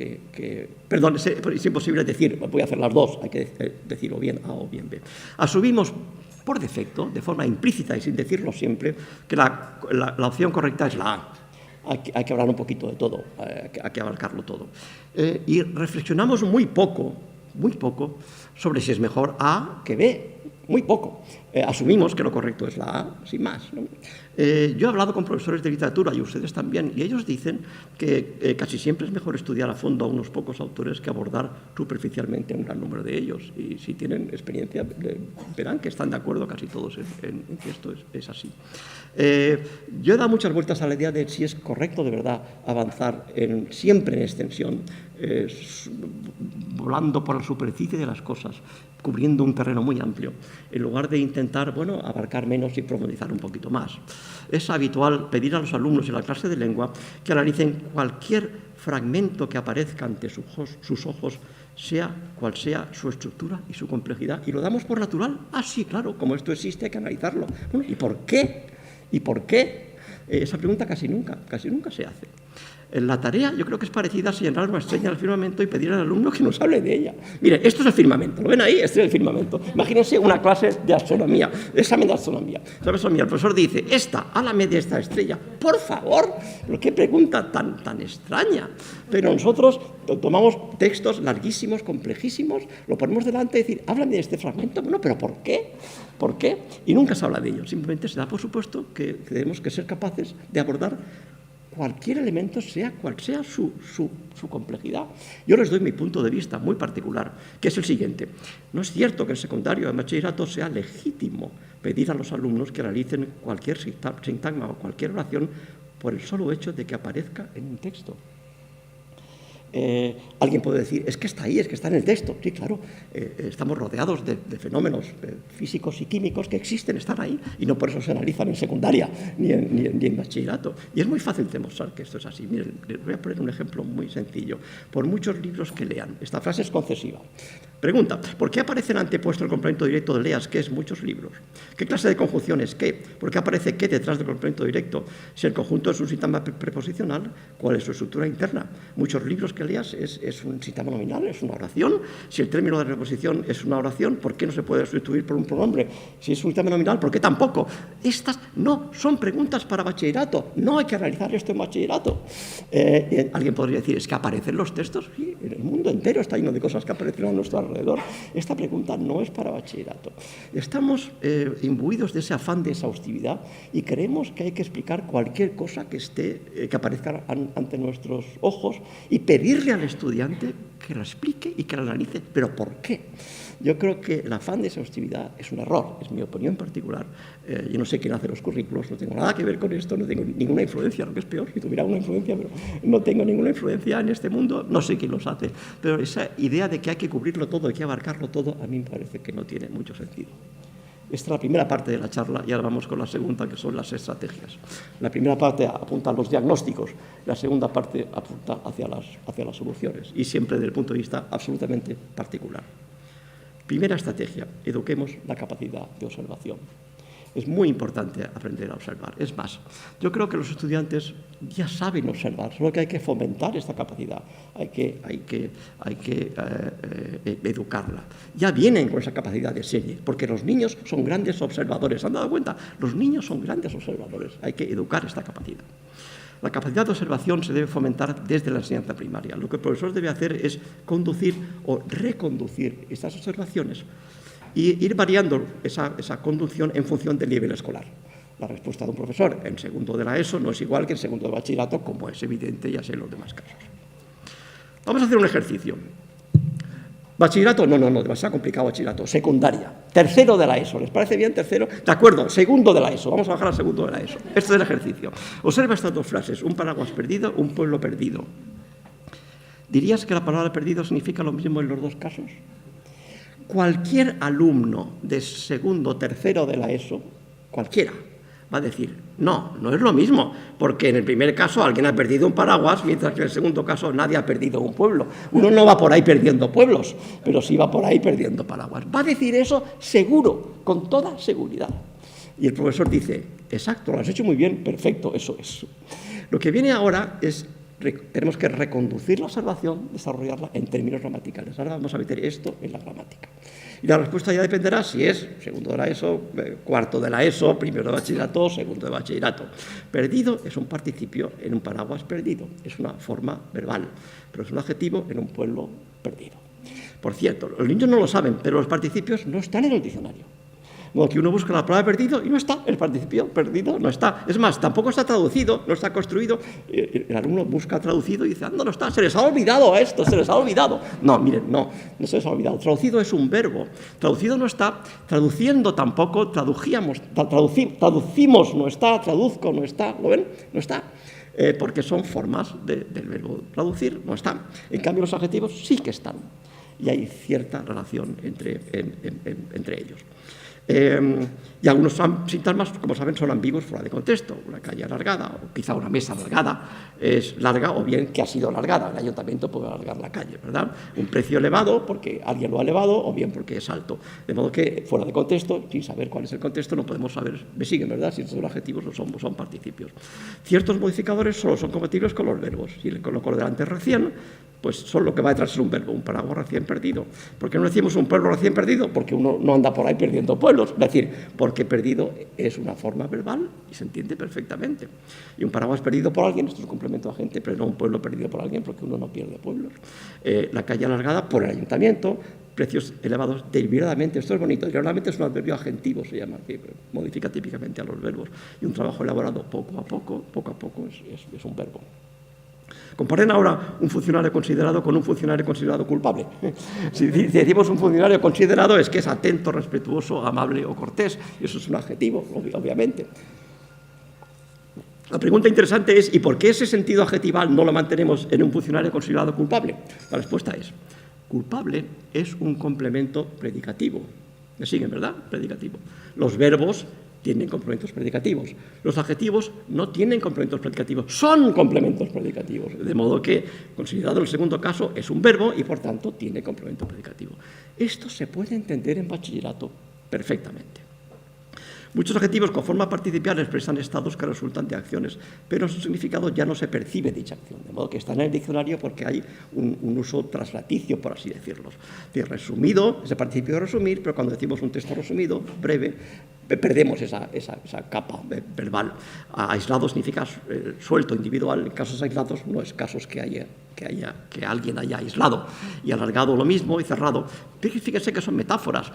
Perdón, es imposible decir, voy a hacer las dos, hay que decir o bien A o bien B. Asumimos por defecto, de forma implícita y sin decirlo siempre, que la opción correcta es la A. Hay que hablar un poquito de todo, hay que abarcarlo todo. Y reflexionamos muy poco sobre si es mejor A que B. Muy poco. Asumimos que lo correcto es la A, sin más, ¿no? Yo he hablado con profesores de literatura y ustedes también, y ellos dicen que casi siempre es mejor estudiar a fondo a unos pocos autores que abordar superficialmente un gran número de ellos. Y si tienen experiencia, verán que están de acuerdo casi todos en que esto es así. Yo he dado muchas vueltas a la idea de si es correcto de verdad avanzar siempre en extensión, volando por la superficie de las cosas, cubriendo un terreno muy amplio, en lugar de intentar, abarcar menos y profundizar un poquito más. Es habitual pedir a los alumnos en la clase de lengua que analicen cualquier fragmento que aparezca ante sus ojos, sea cual sea su estructura y su complejidad. ¿Y lo damos por natural? Ah, sí, claro, como esto existe hay que analizarlo. Bueno, ¿y por qué? ¿Y por qué? Esa pregunta casi nunca se hace. La tarea yo creo que es parecida a señalar una estrella al firmamento y pedir al alumno que nos hable de ella. Mire, esto es el firmamento, ¿lo ven ahí? Este es el firmamento. Imagínense una clase de astronomía, de examen de astronomía. El profesor dice, háblame de esta estrella. Por favor, pero qué pregunta tan extraña. Pero nosotros tomamos textos larguísimos, complejísimos, lo ponemos delante y decir, háblame de este fragmento. Bueno, pero ¿por qué? ¿Por qué? Y nunca se habla de ello. Simplemente se da por supuesto que tenemos que ser capaces de abordar cualquier elemento, sea cual sea su complejidad. Yo les doy mi punto de vista muy particular, que es el siguiente. No es cierto que en secundario, en bachillerato, sea legítimo pedir a los alumnos que realicen cualquier sintagma o cualquier oración por el solo hecho de que aparezca en un texto. Alguien puede decir, es que está ahí, es que está en el texto. Sí, claro, estamos rodeados de fenómenos físicos y químicos que existen, están ahí, y no por eso se analizan en secundaria ni en bachillerato. Y es muy fácil demostrar que esto es así. Miren, les voy a poner un ejemplo muy sencillo. Por muchos libros que lean, esta frase es concesiva. Pregunta, ¿por qué aparece en antepuesto el complemento directo de leas, que es muchos libros? ¿Qué clase de conjunción es qué? ¿Por qué aparece qué detrás del complemento directo? Si el conjunto es un síntoma preposicional, ¿cuál es su estructura interna? Muchos libros que leas es un síntoma nominal, es una oración. Si el término de reposición es una oración, ¿por qué no se puede sustituir por un pronombre? Si es un síntoma nominal, ¿por qué tampoco? Estas no son preguntas para bachillerato, no hay que analizar esto en bachillerato. Alguien podría decir, ¿es que aparecen los textos? Sí, el mundo entero está lleno de cosas que aparecen a nuestro alrededor. Esta pregunta no es para bachillerato. Estamos imbuidos de ese afán de exhaustividad y creemos que hay que explicar cualquier cosa que aparezca ante nuestros ojos y pedirle al estudiante que la explique y que la analice. ¿Pero por qué? Yo creo que el afán de exhaustividad es un error, es mi opinión particular. Yo no sé quién hace los currículos, no tengo nada que ver con esto, no tengo ninguna influencia, lo que es peor, si tuviera una influencia, pero no tengo ninguna influencia en este mundo, no sé quién los hace. Pero esa idea de que hay que cubrirlo todo, hay que abarcarlo todo, a mí me parece que no tiene mucho sentido. Esta es la primera parte de la charla y ahora vamos con la segunda, que son las estrategias. La primera parte apunta a los diagnósticos, la segunda parte apunta hacia las soluciones y siempre desde el punto de vista absolutamente particular. Primera estrategia, eduquemos la capacidad de observación. Es muy importante aprender a observar. Es más, yo creo que los estudiantes ya saben observar, solo que hay que fomentar esta capacidad, hay que educarla. Ya vienen con esa capacidad de serie, porque los niños son grandes observadores. ¿Se han dado cuenta? Los niños son grandes observadores. Hay que educar esta capacidad. La capacidad de observación se debe fomentar desde la enseñanza primaria. Lo que el profesor debe hacer es conducir o reconducir estas observaciones y ir variando esa conducción en función del nivel escolar. La respuesta de un profesor en segundo de la ESO no es igual que en segundo de bachillerato, como es evidente ya sé en los demás casos. Vamos a hacer un ejercicio. ¿Bachillerato? No, demasiado complicado bachillerato. Secundaria. Tercero de la ESO. ¿Les parece bien? Tercero. De acuerdo, segundo de la ESO. Vamos a bajar al segundo de la ESO. Este es el ejercicio. Observa estas dos frases. Un paraguas perdido, un pueblo perdido. ¿Dirías que la palabra perdido significa lo mismo en los dos casos? Cualquier alumno de segundo o tercero de la ESO, cualquiera, va a decir, no es lo mismo, porque en el primer caso alguien ha perdido un paraguas, mientras que en el segundo caso nadie ha perdido un pueblo. Uno no va por ahí perdiendo pueblos, pero sí va por ahí perdiendo paraguas. Va a decir eso seguro, con toda seguridad. Y el profesor dice, exacto, lo has hecho muy bien, perfecto, eso es. Lo que viene ahora es, tenemos que reconducir la observación, desarrollarla en términos gramaticales. Ahora vamos a meter esto en la gramática. Y la respuesta ya dependerá si es segundo de la ESO, cuarto de la ESO, primero de bachillerato, segundo de bachillerato. Perdido es un participio en un paraguas perdido, es una forma verbal, pero es un adjetivo en un pueblo perdido. Por cierto, los niños no lo saben, pero los participios no están en el diccionario. Como que uno busca la palabra perdido y no está, el participio perdido no está. Es más, tampoco está traducido, no está construido. El alumno busca traducido y dice, no está, se les ha olvidado esto, se les ha olvidado. No, miren, no se les ha olvidado. Traducido es un verbo. Traducido no está, traduciendo tampoco, traducimos no está, traduzco no está, ¿lo ven? No está. Porque son formas del verbo traducir, no están. En cambio, los adjetivos sí que están. Y hay cierta relación entre ellos. Y algunos sintagmas, como saben, son ambiguos fuera de contexto. Una calle alargada, o quizá una mesa alargada, es larga o bien que ha sido alargada. El ayuntamiento puede alargar la calle, ¿verdad? Un precio elevado porque alguien lo ha elevado o bien porque es alto. De modo que, fuera de contexto, sin saber cuál es el contexto, no podemos saber, me siguen, ¿verdad? Si estos son adjetivos o son participios. Ciertos modificadores solo son compatibles con los verbos. Si le coloco delante recién, pues son lo que va detrás es un verbo, un paraguas recién perdido. ¿Por qué no decimos un pueblo recién perdido? Porque uno no anda por ahí perdiendo pueblos. Es decir, porque perdido es una forma verbal y se entiende perfectamente. Y un paraguas perdido por alguien, esto es un complemento de agente, pero no un pueblo perdido por alguien, porque uno no pierde pueblos. La calle alargada por el ayuntamiento, precios elevados deliberadamente. Esto es bonito. Deliberadamente es un adverbio agentivo, se llama, que modifica típicamente a los verbos. Y un trabajo elaborado poco a poco es un verbo. Comparen ahora un funcionario considerado con un funcionario considerado culpable. Si decimos un funcionario considerado es que es atento, respetuoso, amable o cortés. Y eso es un adjetivo, obviamente. La pregunta interesante es, ¿y por qué ese sentido adjetival no lo mantenemos en un funcionario considerado culpable? La respuesta es, culpable es un complemento predicativo. ¿Me siguen, verdad? Predicativo. Los verbos tienen complementos predicativos. Los adjetivos no tienen complementos predicativos, son complementos predicativos. De modo que, considerado el segundo caso, es un verbo y, por tanto, tiene complemento predicativo. Esto se puede entender en bachillerato perfectamente. Muchos adjetivos con forma participial expresan estados que resultan de acciones, pero su significado ya no se percibe dicha acción, de modo que están en el diccionario porque hay un uso traslaticio, por así decirlo. Resumido, es el participio de resumir, pero cuando decimos un texto resumido, breve, perdemos esa capa verbal. Aislado significa suelto, individual. En casos aislados no es casos que alguien haya aislado. Y alargado lo mismo y cerrado. Fíjense que son metáforas.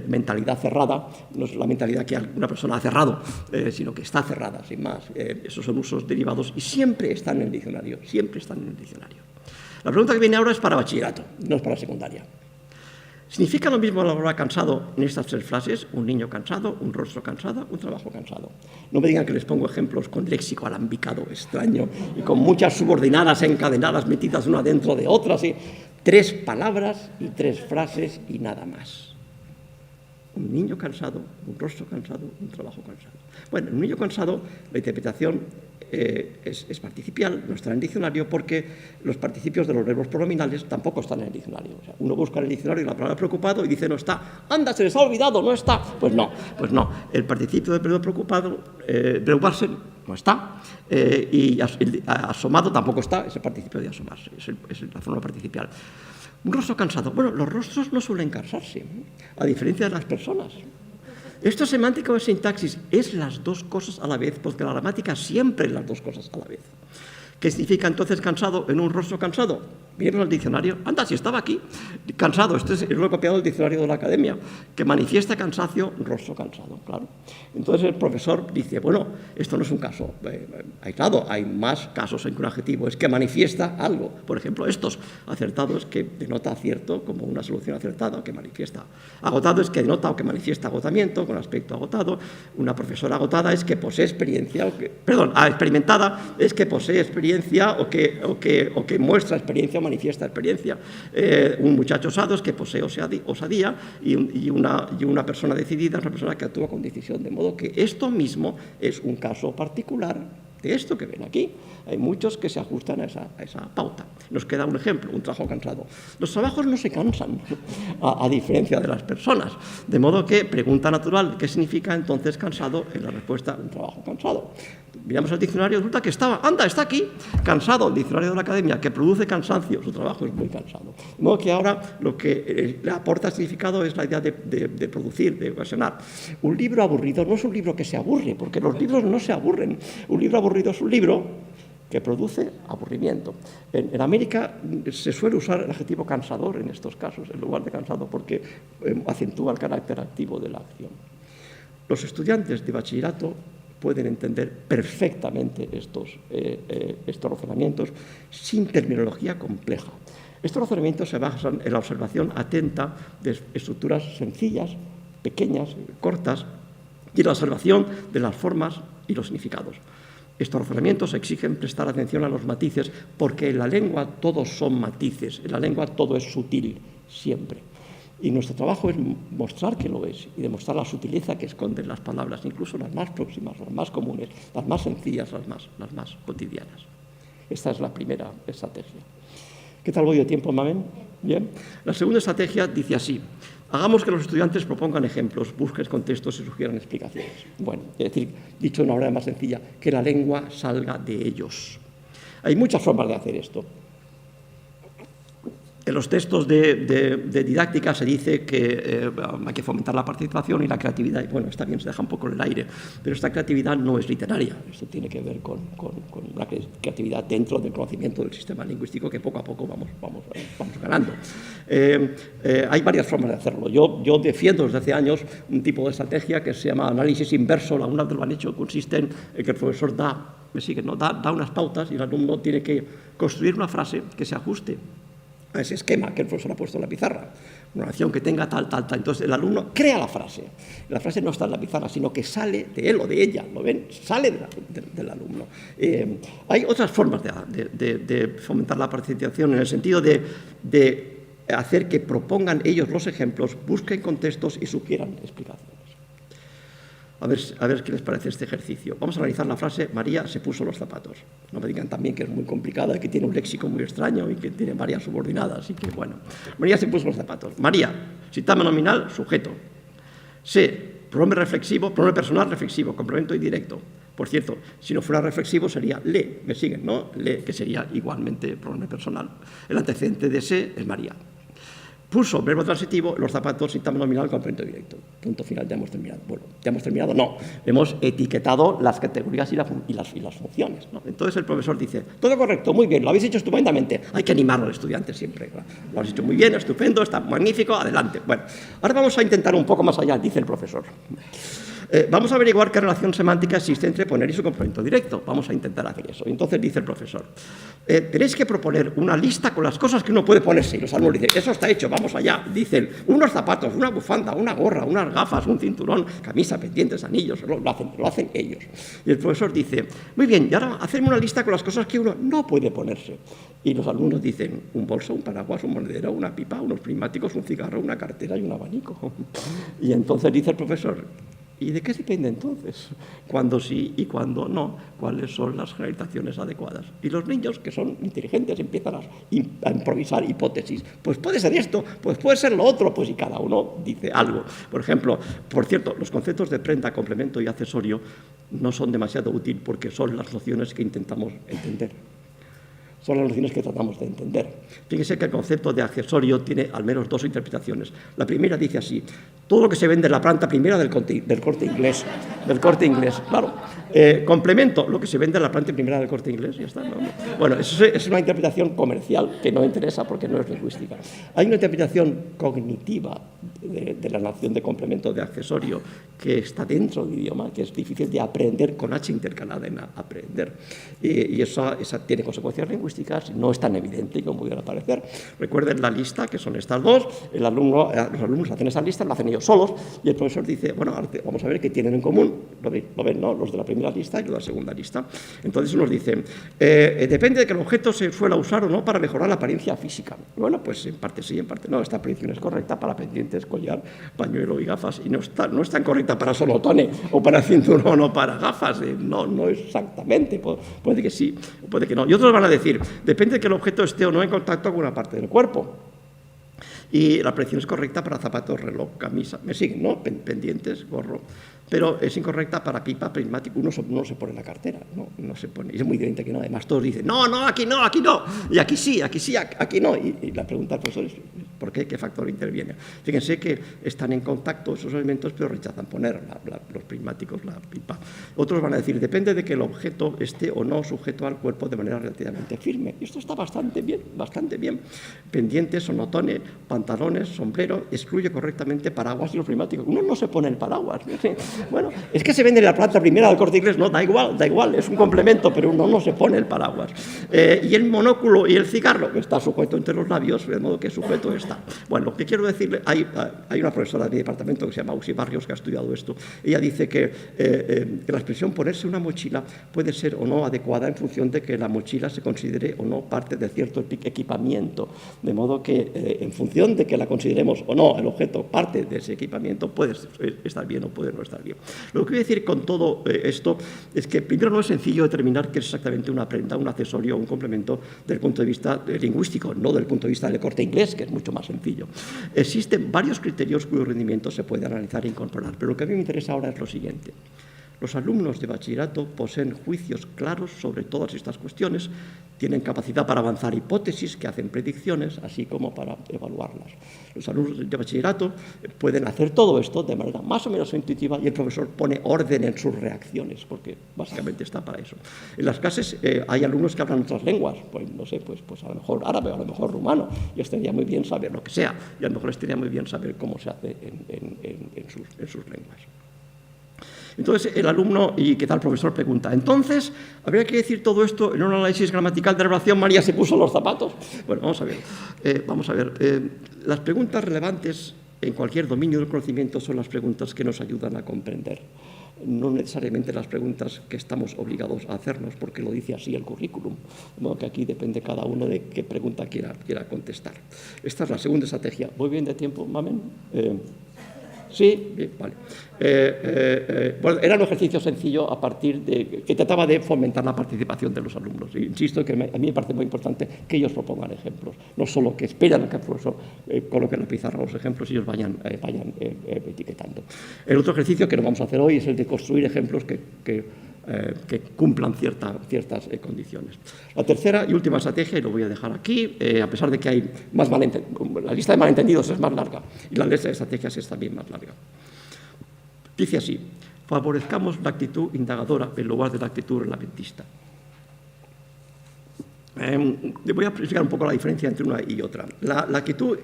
Mentalidad cerrada no es la mentalidad que una persona ha cerrado, sino que está cerrada, sin más. Esos son usos derivados y siempre están en el diccionario. Siempre están en el diccionario. La pregunta que viene ahora es para bachillerato, no es para secundaria. ¿Significa lo mismo la palabra cansado en estas tres frases? Un niño cansado, un rostro cansado, un trabajo cansado. No me digan que les pongo ejemplos con léxico alambicado, extraño, y con muchas subordinadas encadenadas metidas una dentro de otra, ¿sí? 3 palabras y 3 frases y nada más. un niño cansado, un rostro cansado, un trabajo cansado. Bueno, en un niño cansado la interpretación es participial, no está en el diccionario porque los participios de los verbos pronominales tampoco están en el diccionario. O sea, uno busca en el diccionario la palabra preocupado y dice no está. ¡Anda, se les ha olvidado! ¡No está! Pues no. El participio del verbo preocupado, preocuparse, no está. Y asomado tampoco está, es el participio de asomarse, es la forma participial. Un rostro cansado. Bueno, los rostros no suelen cansarse, a diferencia de las personas. Esto es semántica o es sintaxis, es las dos cosas a la vez, porque la gramática siempre es las dos cosas a la vez. ¿Qué significa entonces cansado en un rostro cansado? Miremos al diccionario. Anda, si estaba aquí. Cansado, esto es lo he copiado del diccionario de la Academia, que manifiesta cansancio, rostro cansado, claro. Entonces el profesor dice, bueno, esto no es un caso aislado, hay más casos en que un adjetivo es que manifiesta algo. Por ejemplo, estos acertados que denota acierto como una solución acertada, que manifiesta. Agotado es que denota o que manifiesta agotamiento, con aspecto agotado. Una profesora agotada es que posee experiencia, experimentada es que posee experiencia o que muestra experiencia o manifiesta experiencia. Un muchacho osado es que posee osadía y una persona decidida es una persona que actúa con decisión. De modo que esto mismo es un caso particular de esto que ven aquí. Hay muchos que se ajustan a esa pauta. Nos queda un ejemplo, un trabajo cansado. Los trabajos no se cansan, a diferencia de las personas. De modo que, pregunta natural, ¿qué significa entonces cansado? En la respuesta, un trabajo cansado. Miramos al diccionario, resulta que está aquí, cansado, el diccionario de la Academia, que produce cansancio, su trabajo es muy cansado. De modo que ahora lo que le aporta significado es la idea de producir, de ocasionar. Un libro aburrido no es un libro que se aburre, porque los libros no se aburren. Un libro aburrido es un libro que produce aburrimiento. En América se suele usar el adjetivo cansador en estos casos, en lugar de cansado, porque acentúa el carácter activo de la acción. Los estudiantes de bachillerato pueden entender perfectamente estos razonamientos sin terminología compleja. Estos razonamientos se basan en la observación atenta de estructuras sencillas, pequeñas, cortas, y la observación de las formas y los significados. Estos razonamientos exigen prestar atención a los matices, porque en la lengua todos son matices, en la lengua todo es sutil, siempre. Y nuestro trabajo es mostrar que lo es y demostrar la sutileza que esconden las palabras, incluso las más próximas, las más comunes, las más sencillas, las más cotidianas. Esta es la primera estrategia. ¿Qué tal voy de tiempo, Mamen? Bien. La segunda estrategia dice así: hagamos que los estudiantes propongan ejemplos, busquen contextos y sugieran explicaciones. Bueno, es decir, dicho de una manera más sencilla, que la lengua salga de ellos. Hay muchas formas de hacer esto. En los textos de didáctica se dice que hay que fomentar la participación y la creatividad. Y bueno, está bien, se deja un poco en el aire, pero esta creatividad no es literaria. Esto tiene que ver con una creatividad dentro del conocimiento del sistema lingüístico que poco a poco vamos ganando. Hay varias formas de hacerlo. Yo defiendo desde hace años un tipo de estrategia que se llama análisis inverso. Algunas lo han hecho, consiste en que el profesor da unas pautas y el alumno tiene que construir una frase que se ajuste a ese esquema que el profesor ha puesto en la pizarra, una oración que tenga tal. Entonces el alumno crea la frase. La frase no está en la pizarra, sino que sale de él o de ella, ¿lo ven? Sale del alumno. Hay otras formas de fomentar la participación en el sentido de hacer que propongan ellos los ejemplos, busquen contextos y sugieran explicaciones. A ver qué les parece este ejercicio. Vamos a analizar la frase María se puso los zapatos. No me digan también que es muy complicada y que tiene un léxico muy extraño y que tiene varias subordinadas. Y que, bueno, María se puso los zapatos. María, sintagma nominal, sujeto. Se, pronombre reflexivo, pronombre personal reflexivo, complemento indirecto. Por cierto, si no fuera reflexivo sería le, me siguen, ¿no? Le, que sería igualmente pronombre personal. El antecedente de se es María. Puso verbo transitivo, los zapatos, sintagma nominal, complemento directo. Punto final, ya hemos terminado. Bueno, ya hemos terminado, no. Hemos etiquetado las categorías y las funciones, ¿no? Entonces el profesor dice, todo correcto, muy bien, lo habéis hecho estupendamente. Hay que animar al estudiante siempre. ¿No? Lo habéis hecho muy bien, estupendo, está magnífico, adelante. Bueno, ahora vamos a intentar un poco más allá, dice el profesor. Vamos a averiguar qué relación semántica existe entre poner y su complemento directo. Vamos a intentar hacer eso. Entonces dice el profesor, tenéis que proponer una lista con las cosas que uno puede ponerse. Y los alumnos dicen, eso está hecho, vamos allá. Dicen, unos zapatos, una bufanda, una gorra, unas gafas, un cinturón, camisa, pendientes, anillos. Lo hacen ellos. Y el profesor dice, muy bien, y ahora hacemos una lista con las cosas que uno no puede ponerse. Y los alumnos dicen, un bolso, un paraguas, un monedero, una pipa, unos prismáticos, un cigarro, una cartera y un abanico. Y entonces dice el profesor, ¿y de qué depende entonces? Cuando sí y cuando no, ¿cuáles son las generalizaciones adecuadas? Y los niños, que son inteligentes, empiezan a improvisar hipótesis. Pues puede ser esto, pues puede ser lo otro, pues y cada uno dice algo. Por ejemplo, por cierto, los conceptos de prenda, complemento y accesorio no son demasiado útiles porque son las nociones que intentamos entender. Son las nociones que tratamos de entender. Fíjense que el concepto de accesorio tiene al menos dos interpretaciones. La primera dice así, todo lo que se vende en la planta primera del Corte Inglés. Claro. Complemento, lo que se vende en la planta primera del Corte Inglés, ya está. ¿No? Bueno, eso es una interpretación comercial que no interesa porque no es lingüística. Hay una interpretación cognitiva de la noción de complemento de accesorio que está dentro del idioma, que es difícil de aprender con H intercalada en aprender. Y esa tiene consecuencias lingüísticas y no es tan evidente como pudiera parecer. Recuerden la lista, que son estas dos. Los alumnos hacen esa lista, lo hacen ellos solos, y el profesor dice, bueno, vamos a ver qué tienen en común. Lo ven, ¿no? Los de la primera lista y los de la segunda lista. Entonces nos dice, depende de que el objeto se suela usar o no para mejorar la apariencia física. Bueno, pues en parte sí, en parte no. Esta predicción es correcta para pendientes, collar, pañuelo y gafas, y no es tan correcta para sonotone o para cinturón o para gafas. No exactamente. Puede que sí, puede que no. Y otros van a decir, depende de que el objeto esté o no en contacto con una parte del cuerpo. Y la predicción es correcta para zapatos, reloj, camisa. Me siguen, ¿no? Pendientes, gorro. Pero es incorrecta para pipa, prismático. Uno se pone en la cartera, no se pone. Y es muy evidente que no. Además, todos dicen, no, aquí no. Y aquí sí, aquí no. Y la pregunta del profesor es, ¿por qué? ¿Qué factor interviene? Fíjense que están en contacto esos elementos, pero rechazan poner los prismáticos, la pipa. Otros van a decir, depende de que el objeto esté o no sujeto al cuerpo de manera relativamente firme. Y esto está bastante bien. Pendientes, sonotone, pantalones, sombrero, excluye correctamente paraguas y los prismáticos. Uno no se pone el paraguas. Bueno, es que se vende en la planta primera del Corte Inglés, no, da igual, es un complemento, pero uno no se pone el paraguas. Y el monóculo y el cigarro, que está sujeto entre los labios, de modo que sujeto está. Bueno, lo que quiero decirle, hay una profesora de mi departamento que se llama Usi Barrios, que ha estudiado esto. Ella dice que la expresión ponerse una mochila puede ser o no adecuada en función de que la mochila se considere o no parte de cierto equipamiento. De modo que en función de que la consideremos o no el objeto parte de ese equipamiento, puede estar bien o puede no estar bien. Lo que quiero decir con todo esto es que primero no es sencillo determinar qué es exactamente una prenda, un accesorio o un complemento desde el punto de vista lingüístico, no desde el punto de vista del Corte Inglés, que es mucho más sencillo. Existen varios criterios cuyo rendimiento se puede analizar e incorporar, pero lo que a mí me interesa ahora es lo siguiente. Los alumnos de bachillerato poseen juicios claros sobre todas estas cuestiones, tienen capacidad para avanzar hipótesis que hacen predicciones, así como para evaluarlas. Los alumnos de bachillerato pueden hacer todo esto de manera más o menos intuitiva y el profesor pone orden en sus reacciones, porque básicamente está para eso. En las clases hay alumnos que hablan otras lenguas, pues no sé, pues a lo mejor árabe, a lo mejor rumano, y estaría muy bien saber lo que sea, y a lo mejor estaría muy bien saber cómo se hace en sus lenguas. Entonces, el alumno, y qué tal, profesor, pregunta, entonces, ¿habría que decir todo esto en un análisis gramatical de la oración María se puso los zapatos? Bueno, vamos a ver. Las preguntas relevantes en cualquier dominio del conocimiento son las preguntas que nos ayudan a comprender. No necesariamente las preguntas que estamos obligados a hacernos, porque lo dice así el currículum. De modo que aquí depende cada uno de qué pregunta quiera contestar. Esta es la segunda estrategia. ¿Voy bien de tiempo, Mamen? Sí, bien, vale. Bueno, era un ejercicio sencillo a partir de que trataba de fomentar la participación de los alumnos. Insisto que a mí me parece muy importante que ellos propongan ejemplos, no solo que esperan que el profesor coloque en la pizarra los ejemplos y ellos vayan etiquetando. El otro ejercicio que nos vamos a hacer hoy es el de construir ejemplos que cumplan ciertas condiciones. La tercera y última estrategia, y lo voy a dejar aquí, a pesar de que hay más malentendidos, la lista de malentendidos es más larga y la lista de estrategias es también más larga. Dice así, favorezcamos la actitud indagadora en lugar de la actitud reglamentista. Voy a explicar un poco la diferencia entre una y otra. La actitud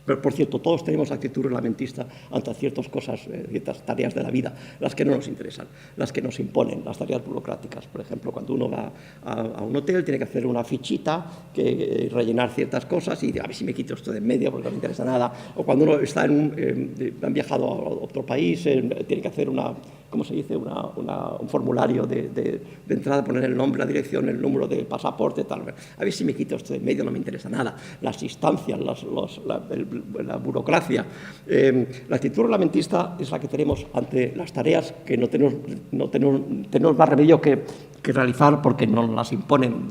Pero, por cierto, todos tenemos actitud reglamentista ante ciertas cosas, ciertas tareas de la vida, las que no nos interesan, las que nos imponen, las tareas burocráticas. Por ejemplo, cuando uno va a un hotel, tiene que hacer una fichita, rellenar ciertas cosas y a ver si me quito esto de en medio porque no me interesa nada. O cuando uno está han viajado a otro país, tiene que hacer ¿cómo se dice? Un formulario de entrada, poner el nombre, la dirección, el número del pasaporte, tal. A ver si me quito esto de en medio, no me interesa nada. Las instancias, la burocracia. La actitud reglamentista es la que tenemos ante las tareas que no tenemos más remedio que realizar porque nos las imponen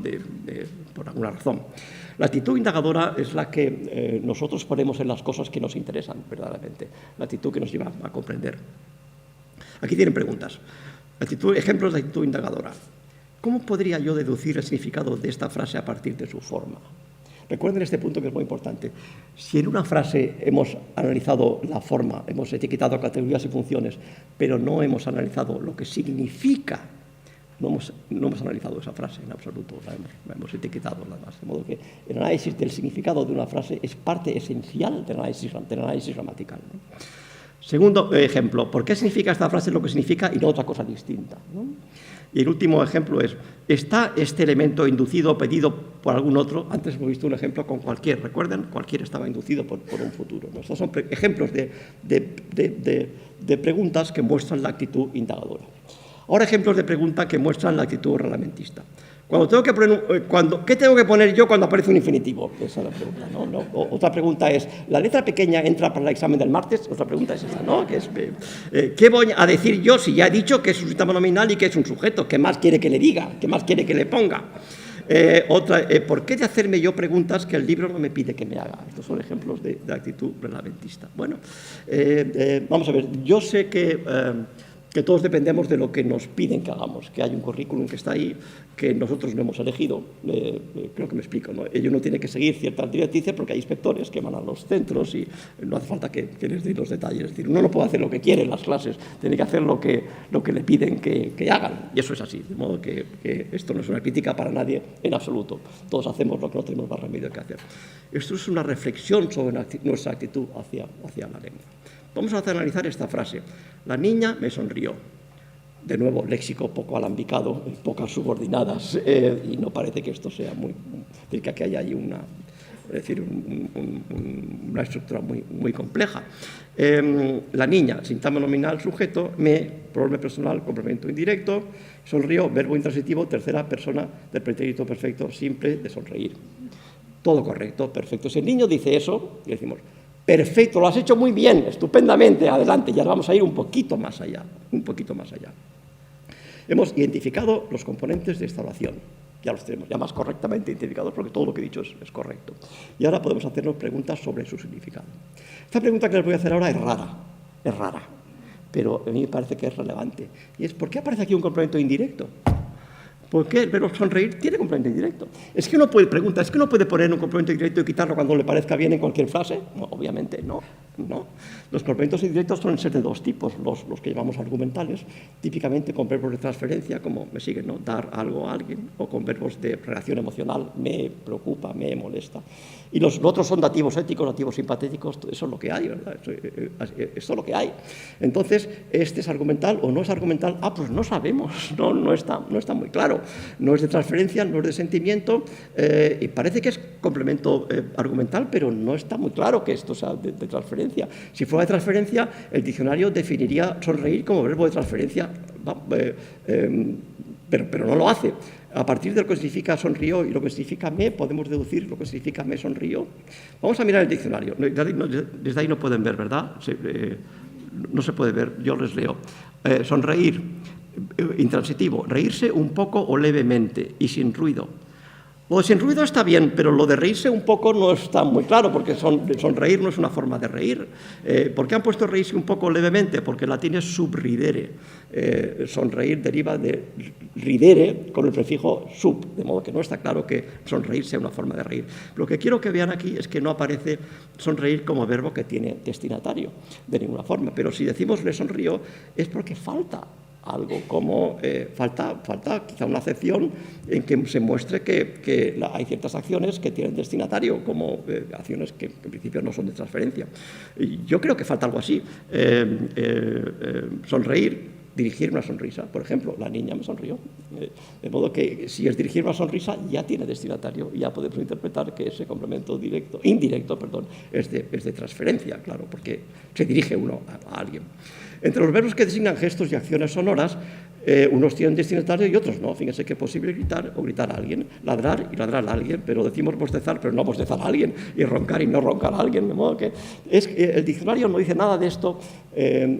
por alguna razón. La actitud indagadora es la que nosotros ponemos en las cosas que nos interesan verdaderamente, la actitud que nos lleva a comprender. Aquí tienen preguntas. Ejemplos de actitud indagadora. ¿Cómo podría yo deducir el significado de esta frase a partir de su forma? Recuerden este punto que es muy importante. Si en una frase hemos analizado la forma, hemos etiquetado categorías y funciones, pero no hemos analizado lo que significa, no hemos analizado esa frase en absoluto, la hemos etiquetado nada más. De modo que el análisis del significado de una frase es parte esencial del análisis gramatical, ¿no? Segundo ejemplo, ¿por qué significa esta frase lo que significa y no otra cosa distinta, ¿no? Y el último ejemplo es, ¿está este elemento inducido o pedido por algún otro? Antes hemos visto un ejemplo con cualquier, ¿recuerdan? Cualquier estaba inducido por un futuro, ¿no? Estos son ejemplos de preguntas que muestran la actitud indagadora. Ahora ejemplos de pregunta que muestran la actitud reglamentista. ¿Qué tengo que poner yo cuando aparece un infinitivo? Esa es la pregunta, ¿no? Otra pregunta es, ¿la letra pequeña entra para el examen del martes? Otra pregunta es esa, ¿no? ¿Qué voy a decir yo si ya he dicho que es un sustantivo nominal y que es un sujeto? ¿Qué más quiere que le diga? ¿Qué más quiere que le ponga? ¿Por qué de hacerme yo preguntas que el libro no me pide que me haga? Estos son ejemplos de actitud reglamentista. Bueno, vamos a ver, yo sé que todos dependemos de lo que nos piden que hagamos, que hay un currículum que está ahí, que nosotros no hemos elegido, creo que me explico, ¿no? Ello no tiene que seguir ciertas directrices porque hay inspectores que van a los centros y no hace falta que les dé los detalles. Es decir, uno no puede hacer lo que quiere en las clases, tiene que hacer lo que le piden que hagan, y eso es así, de modo que esto no es una crítica para nadie en absoluto. Todos hacemos lo que no tenemos más remedio que hacer. Esto es una reflexión sobre nuestra actitud hacia la lengua. Vamos a analizar esta frase. La niña me sonrió. De nuevo, léxico poco alambicado, pocas subordinadas, y no parece que esto sea que aquí haya ahí una estructura muy compleja. La niña, sintagma nominal, sujeto, pronombre personal, complemento indirecto, sonrió, verbo intransitivo, tercera persona del pretérito perfecto simple de sonreír. Todo correcto, perfecto. Si el niño dice eso, le decimos, perfecto, lo has hecho muy bien, estupendamente, adelante, ya vamos a ir un poquito más allá. Hemos identificado los componentes de esta oración, ya los tenemos ya más correctamente identificados porque todo lo que he dicho es correcto. Y ahora podemos hacernos preguntas sobre su significado. Esta pregunta que les voy a hacer ahora es rara, pero a mí me parece que es relevante. Y es, ¿por qué aparece aquí un complemento indirecto? ¿Por qué el verbo sonreír tiene complemento indirecto? ¿Es que uno puede poner un complemento indirecto y quitarlo cuando le parezca bien en cualquier frase? No, obviamente no. Los complementos indirectos suelen ser de dos tipos, los que llamamos argumentales, típicamente con verbos de transferencia, como me siguen, ¿no? Dar algo a alguien, o con verbos de relación emocional, me preocupa, me molesta. Y los otros son dativos éticos, dativos simpatéticos, eso es lo que hay, ¿verdad? Esto es lo que hay. Entonces, ¿este es argumental o no es argumental? Pues no sabemos, no está muy claro. No es de transferencia, no es de sentimiento, y parece que es complemento argumental, pero no está muy claro que esto sea de transferencia. Si fuera de transferencia, el diccionario definiría sonreír como verbo de transferencia, pero no lo hace. A partir de lo que significa sonrió y lo que significa me, podemos deducir lo que significa me sonrió. Vamos a mirar el diccionario. Desde ahí no pueden ver, ¿verdad? No se puede ver, yo les leo. Sonreír, intransitivo, reírse un poco o levemente y sin ruido. Lo de sin ruido está bien, pero lo de reírse un poco no está muy claro, porque sonreír no es una forma de reír. ¿Por qué han puesto reírse un poco levemente? Porque el latín es subridere. Sonreír deriva de ridere con el prefijo sub, de modo que no está claro que sonreír sea una forma de reír. Lo que quiero que vean aquí es que no aparece sonreír como verbo que tiene destinatario, de ninguna forma. Pero si decimos le sonrió, es porque falta algo como falta quizá una acepción en que se muestre que hay ciertas acciones que tienen destinatario, como acciones que en principio no son de transferencia. Y yo creo que falta algo así. Sonreír, dirigir una sonrisa. Por ejemplo, la niña me sonrió. De modo que si es dirigir una sonrisa, ya tiene destinatario y ya podemos interpretar que ese complemento indirecto, es de transferencia, claro, porque se dirige uno a alguien. Entre los verbos que designan gestos y acciones sonoras, unos tienen destinatario y otros no. Fíjense que es posible gritar o gritar a alguien, ladrar y ladrar a alguien, pero decimos bostezar, pero no bostezar a alguien, y roncar y no roncar a alguien. De modo que el diccionario no dice nada de esto,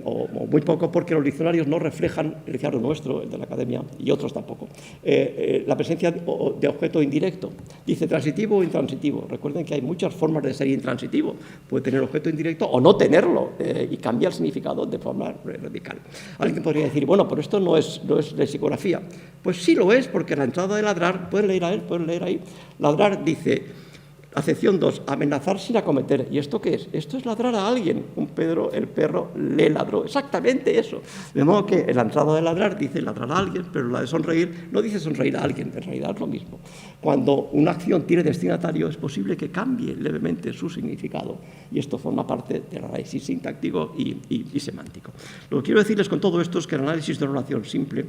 o muy poco, porque los diccionarios no reflejan, el diccionario nuestro, el de la Academia, y otros tampoco, la presencia de objeto indirecto. Dice transitivo o intransitivo. Recuerden que hay muchas formas de ser intransitivo. Puede tener objeto indirecto o no tenerlo, y cambia el significado de forma radical. Alguien podría decir, bueno, pero esto no es lexicografía. Pues sí lo es, porque la entrada de ladrar, pueden leer ahí, ladrar dice, acepción 2, amenazar sin acometer. ¿Y esto qué es? Esto es ladrar a alguien. El perro le ladró. Exactamente eso. De modo que en la entrada de ladrar dice ladrar a alguien, pero la de sonreír no dice sonreír a alguien, en realidad es lo mismo. Cuando una acción tiene destinatario es posible que cambie levemente su significado, y esto forma parte del análisis sintáctico y semántico. Lo que quiero decirles con todo esto es que el análisis de una oración simple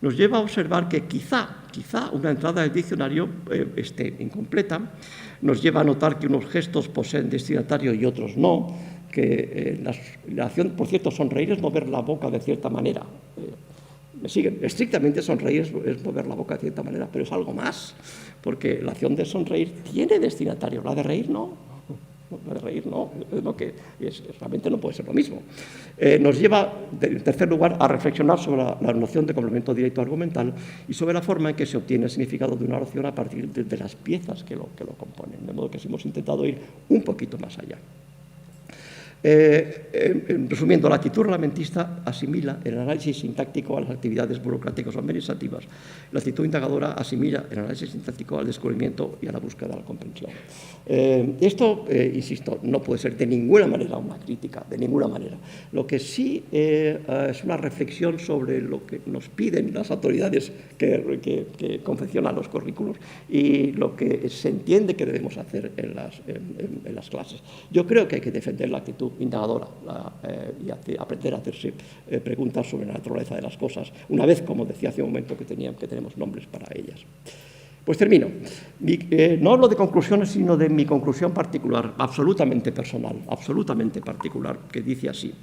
nos lleva a observar que quizá una entrada del diccionario esté incompleta, nos lleva a notar que unos gestos poseen destinatario y otros no, que la acción, por cierto, sonreír es mover la boca de cierta manera. ¿Me siguen? Estrictamente sonreír es mover la boca de cierta manera, pero es algo más, porque la acción de sonreír tiene destinatario, la de reír no. La de reír no, que realmente no puede ser lo mismo. Nos lleva, en tercer lugar, a reflexionar sobre la noción de complemento directo argumental y sobre la forma en que se obtiene el significado de una oración a partir de las piezas que lo componen. De modo que hemos intentado ir un poquito más allá. Resumiendo, la actitud reglamentista asimila el análisis sintáctico a las actividades burocráticas o administrativas. La actitud indagadora asimila el análisis sintáctico al descubrimiento y a la búsqueda de la comprensión. Esto, insisto, no puede ser de ninguna manera una crítica, de ninguna manera. Lo que sí es una reflexión sobre lo que nos piden las autoridades que confeccionan los currículos y lo que se entiende que debemos hacer en las clases. Yo creo que hay que defender la actitud indagadora y aprender a hacerse preguntas sobre la naturaleza de las cosas, una vez, como decía hace un momento, que tenemos nombres para ellas. Pues termino. No hablo de conclusiones, sino de mi conclusión particular, absolutamente personal, absolutamente particular, que dice así.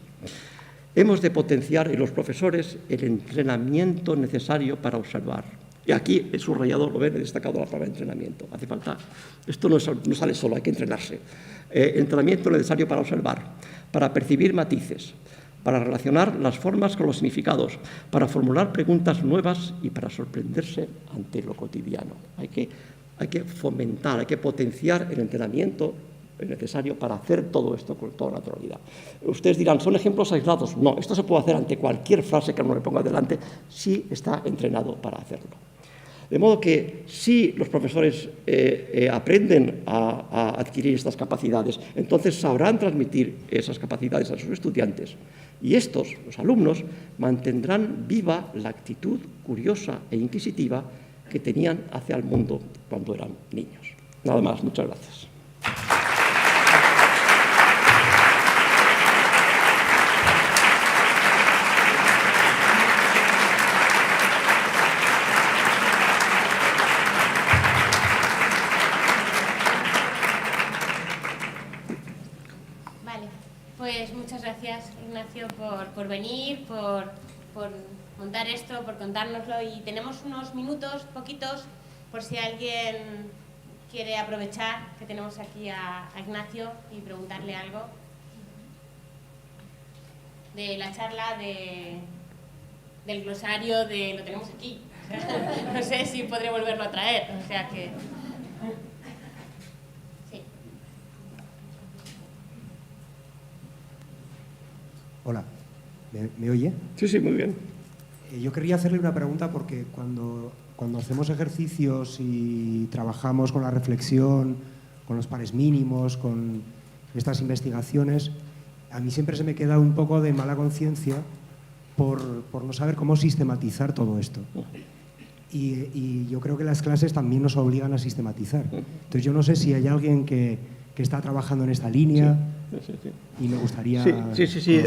Hemos de potenciar en los profesores el entrenamiento necesario para observar. Y aquí el subrayador, lo ven, he destacado la palabra entrenamiento. Hace falta, esto no sale solo, hay que entrenarse. Entrenamiento necesario para observar, para percibir matices, para relacionar las formas con los significados, para formular preguntas nuevas y para sorprenderse ante lo cotidiano. Hay que fomentar, hay que potenciar el entrenamiento necesario para hacer todo esto con toda naturalidad. Ustedes dirán, ¿son ejemplos aislados? No, esto se puede hacer ante cualquier frase que uno le ponga delante si está entrenado para hacerlo. De modo que si los profesores aprenden a adquirir estas capacidades, entonces sabrán transmitir esas capacidades a sus estudiantes. Y estos, los alumnos, mantendrán viva la actitud curiosa e inquisitiva que tenían hacia el mundo cuando eran niños. Nada más, muchas gracias. Pues muchas gracias, Ignacio, por venir, por montar esto, por contárnoslo. Y tenemos unos minutos, poquitos, por si alguien quiere aprovechar que tenemos aquí a Ignacio y preguntarle algo de la charla, del glosario, lo tenemos aquí. No sé si podré volverlo a traer, o sea que... Hola, ¿me oye? Sí, muy bien. Yo quería hacerle una pregunta porque cuando hacemos ejercicios y trabajamos con la reflexión, con los pares mínimos, con estas investigaciones, a mí siempre se me queda un poco de mala conciencia por no saber cómo sistematizar todo esto. Y yo creo que las clases también nos obligan a sistematizar. Entonces yo no sé si hay alguien que está trabajando en esta línea. Sí. Y me gustaría... Sí.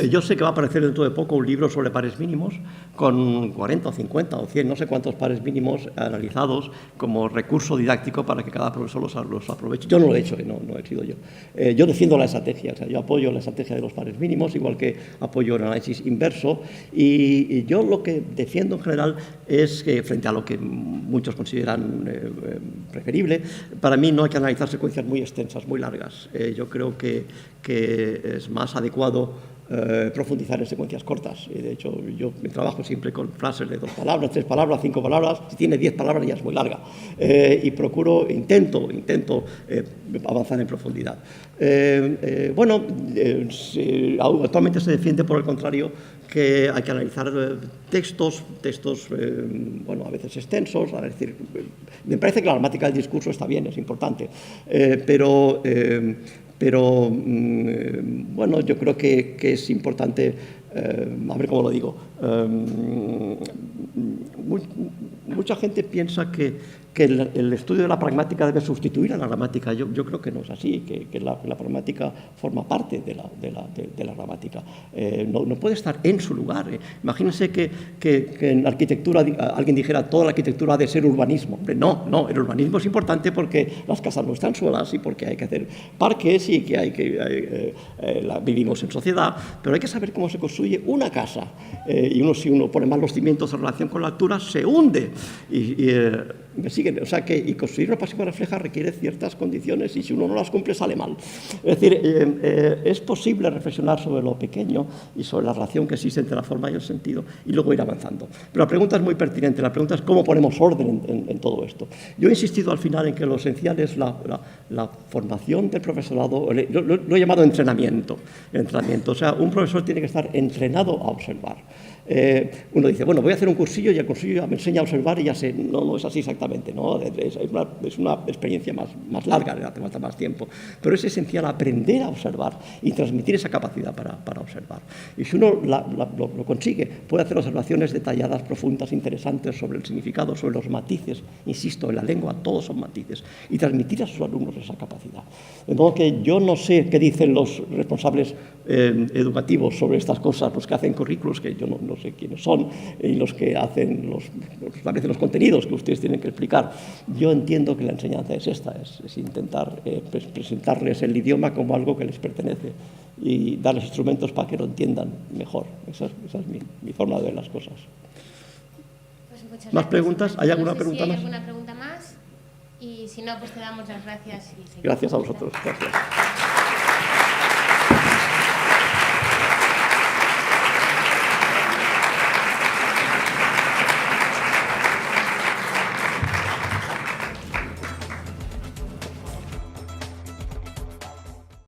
Yo sé que va a aparecer dentro de poco un libro sobre pares mínimos con 40 o 50 o 100, no sé cuántos pares mínimos analizados como recurso didáctico para que cada profesor los aproveche. Yo no lo he hecho, no he sido yo. Yo defiendo la estrategia, o sea, yo apoyo la estrategia de los pares mínimos, igual que apoyo el análisis inverso, y yo lo que defiendo en general es que, frente a lo que muchos consideran preferible, para mí no hay que analizar secuencias muy extensas, muy largas. Yo creo que es más adecuado profundizar en secuencias cortas. Y de hecho, yo trabajo siempre con frases de 2 palabras, 3 palabras, 5 palabras. Si tiene 10 palabras ya es muy larga. Y intento avanzar en profundidad. Actualmente se defiende, por el contrario, que hay que analizar textos, a veces extensos. Es decir, me parece que la gramática del discurso está bien, es importante, pero yo creo que es importante, a ver cómo lo digo, mucha gente piensa que el estudio de la pragmática debe sustituir a la gramática. Yo creo que no es así, que la pragmática forma parte de la gramática. No puede estar en su lugar. Imagínense que en arquitectura alguien dijera toda la arquitectura ha de ser urbanismo. Hombre, no, el urbanismo es importante porque las casas no están solas y porque hay que hacer parques y que vivimos en sociedad, pero hay que saber cómo se construye una casa. Si uno pone mal los cimientos en relación con la altura, se hunde. ¿Me siguen? O sea y construir una pasiva refleja requiere ciertas condiciones y si uno no las cumple sale mal. Es decir, es posible reflexionar sobre lo pequeño y sobre la relación que existe entre la forma y el sentido y luego ir avanzando. Pero la pregunta es muy pertinente, la pregunta es cómo ponemos orden en todo esto. Yo he insistido al final en que lo esencial es la formación del profesorado, lo he llamado entrenamiento. O sea, un profesor tiene que estar entrenado a observar. Uno dice, bueno, voy a hacer un cursillo y el cursillo me enseña a observar y ya sé. No es así exactamente, ¿no? Es una experiencia más larga, hace falta más tiempo, pero es esencial aprender a observar y transmitir esa capacidad para observar. Y si uno lo consigue, puede hacer observaciones detalladas, profundas, interesantes sobre el significado, sobre los matices. Insisto, en la lengua todos son matices, y transmitir a sus alumnos esa capacidad. De modo que yo no sé qué dicen los responsables educativos sobre estas cosas, los que hacen currículos, que yo no sé quiénes son, y los que hacen los contenidos que ustedes tienen que explicar. Yo entiendo que la enseñanza es esta, es intentar presentarles el idioma como algo que les pertenece y darles instrumentos para que lo entiendan mejor. Esa es mi forma de ver las cosas. Pues ¿Más preguntas? ¿Hay alguna pregunta más? ¿Hay alguna pregunta más? Y si no, pues te damos las gracias. Gracias a vosotros. Gracias.